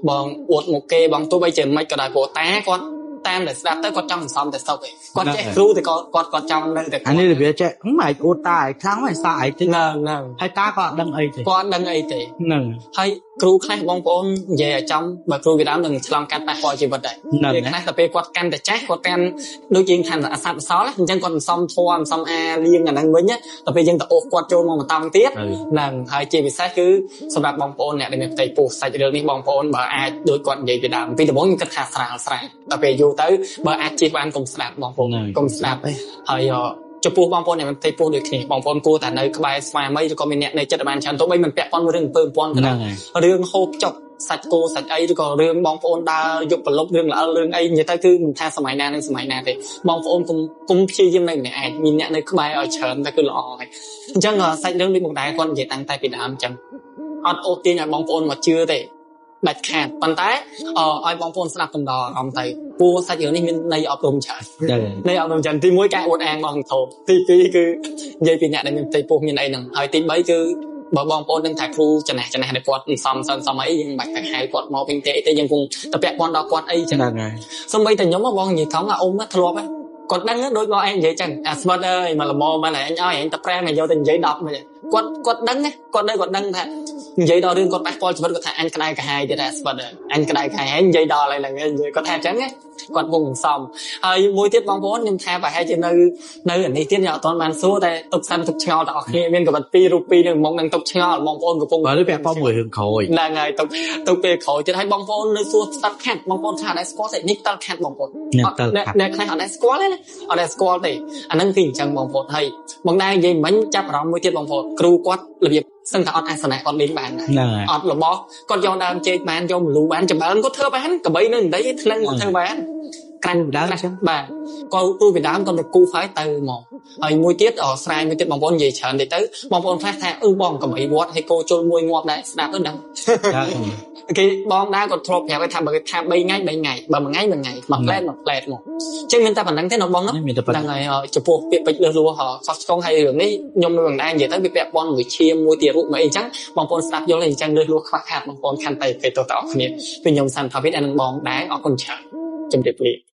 បងអួតមុខគេបងទោះបីជាមិនក៏ដោយព្រោះតាគាត់តាមតែស្ដាប់ទៅគាត់ចង់សន្សំតែសុខឯងគាត់ចេះគ្រូតែគាត់ចង់នៅតែអានេះវាចេះមិនអួតតាឲ្យខ្លាំងមិនសាឲ្យទេហ្នឹងហើយតាក៏អត់ដឹងអីទេគាត់ដឹងអីទេហ្នឹងហើយគ្រូខ្លះបងប្អូននិយាយឲ្យចំបើគ្រូវាដើមនឹងឆ្លងកាត់ប៉ះពាល់ជីវិតដែរពេលខ្លះតែពេលគាត់កាន់តែចេះគាត់កាន់ដូចយើងថាអស័ព្ទអសល់អញ្ចឹងគាត់សំធម៌សំអាលៀងអាហ្នឹងវិញតែពេលយើងទៅអូសគាត់ចូលមកបន្តទៀតហ្នឹងហើយជាពិសេសគឺសម្រាប់បងប្អូនអ្នកដែលមានផ្ទៃពោះសាច់រឿងនេះបងប្អូនបើអាចដូចគាត់និយាយពីដើមពីដំបូងខ្ញុំគិតថាស្រាលតែពេលយូរទៅបើអាចជិះបានកុំស្ដាប់បងប្អូនកុំស្ដាប់ទេហើយចំពោះបងប្អូនអ្នកផ្ទៃពោះដូចគ្នាបងប្អូនគួរតែនៅក្បែរស្វាមីឬក៏មានអ្នកនៅចិត្តបានច្រើនទោះបីមិនពាក់ព័ន្ធមួយរឿងអំពើប៉ុនក៏ដោយរឿងហូបចុកសាច់គោសាច់អីឬក៏រឿងបងប្អូនដើរយកប្រឡប់រឿងល្អរឿងអីនិយាយទៅគឺមិនថាសម័យណានឹងសម័យណាទេបងប្អូនកុំព្យាយាមនៅម្នាក់ឯងមានអ្នកនៅក្បែរឲ្យច្រើនតែគឺល្អហើយអញ្ចឹងសាច់រឿងនេះបងដែរគាត់និយាយតាំងតែពីដើមអញ្ចឹងអត់អូសទាញឲ្យបងប្អូនមកជឿទេដាច់ខាតប៉ុន្តែឲ្យបងប្អូនស្ដាប់កំដរអារម្មណ៍ទៅពូសាច់រឿងនេះមានន័យអប់រំច្រើនន័យអប់រំច្រើនទី1ការអួតអាងបងធំទី2គឺនិយាយពីអ្នកដែលមានផ្ទៃពោះមានអីហ្នឹងហើយទី3គឺបើបងប្អូននឹងថាគ្រូចំណាស់ដែលគាត់សំអីយើងមិនបាច់ទៅហៅគាត់មកវិញទេយើងគង់តែពាក់ព័ន្ធដល់គាត់អីចឹងហ្នឹងហើយសំបីតែខ្ញុំបងនិយាយថងអ៊ំធ្លាប់ហ្នឹងគាត់ដឹងដូចបងឯងនិយាយចឹងអាស្មាត់អើយមកល្មមមកឯងឲ្យឯងតែប្រែមកយកទៅនិយាយ10មកគាត់ដឹងគាត់ដឹងថានិយាយដល់រឿងគាត់ប៉ះពាល់ជីវិតគាត់ថាអញក្តៅកាហាយទៀតអាស្មាត់អញក្តៅកាហាយនិយាយដល់ហើយឡើងគាត់ថាចឹងគាត់វងសំហើយមួយទៀតបងប្អូនខ្ញុំថាប្រហែលជានៅអានេះទៀតខ្ញុំអត់ទាន់បានសួរតែទុកសិនទុកឆ្ងល់ទាំងអស់គ្នាមានកម្រិត2រូប2នឹងមកនឹងទុកឆ្ងល់បងប្អូនកំពុងលើពាក់ព័ន្ធមួយរឿងក្រោយហ្នឹងហើយទុកពេលក្រោយទៀតហើយបងប្អូននៅសួរស្ដាប់ខាត់បងប្អូនថាអត់ស្គាល់ទេនេះតលខាត់បងប្អូនអ្នកខ្លះអត់ស្គាល់ទេអត់ស្គាល់ទេអាហ្នឹងគឺអញ្ចឹងបងប្អូនហើយបងដែរនិយាយមិញចាប់អារម្មណ៍មួយទៀតបងប្អូនគ្រូគាត់របៀបសឹងថាអត់អាសនៈគាត់លេងបានអត់របស់គាត់យកដើមចេកបានយកមលូបានចម្រើនគាត់ធ្វើបានកបីនៅដីថ្លឹងគាត់ធ្វើបានក្រាញ់ដើមចឹងបាទគាត់ទូពីដើមគាត់ទៅគូហើយទៅមកហើយមួយទៀតស្រែមួយទៀតបងប្អូននិយាយច្រើនតិចទៅបងប្អូនខ្លះថាបងកបីវត្តឲ្យគោជុលមួយងាប់ដែរស្ដាប់ទៅដឹងគេបងដែរគាត់ធ្លាប់ប្រាប់ឲ្យថាបើថា3ថ្ងៃបើមួយថ្ងៃមួយផ្លែតមកចឹងមានតែប៉ុណ្្នឹងទេនៅបងហ្នឹងហើយចំពោះពាក្យពេចន៍លើសលួសខុសឆ្គងហើយរឿងនេះខ្ញុំនៅបងដែរនិយាយទៅវាពាក់ព័ន្ធមួយឈាមមួយទីរូបមួយអីចឹងបងប្អូនស្ដាប់យល់អីចឹងលើសលួសខ្វះខាតបងប្អូនខាន់តែពេលទៅអស់គ្នាពេលខ្ញុំសាន់ថាវិទ្យានឹងបងដែរអរគុណច្រើនជំរាបលា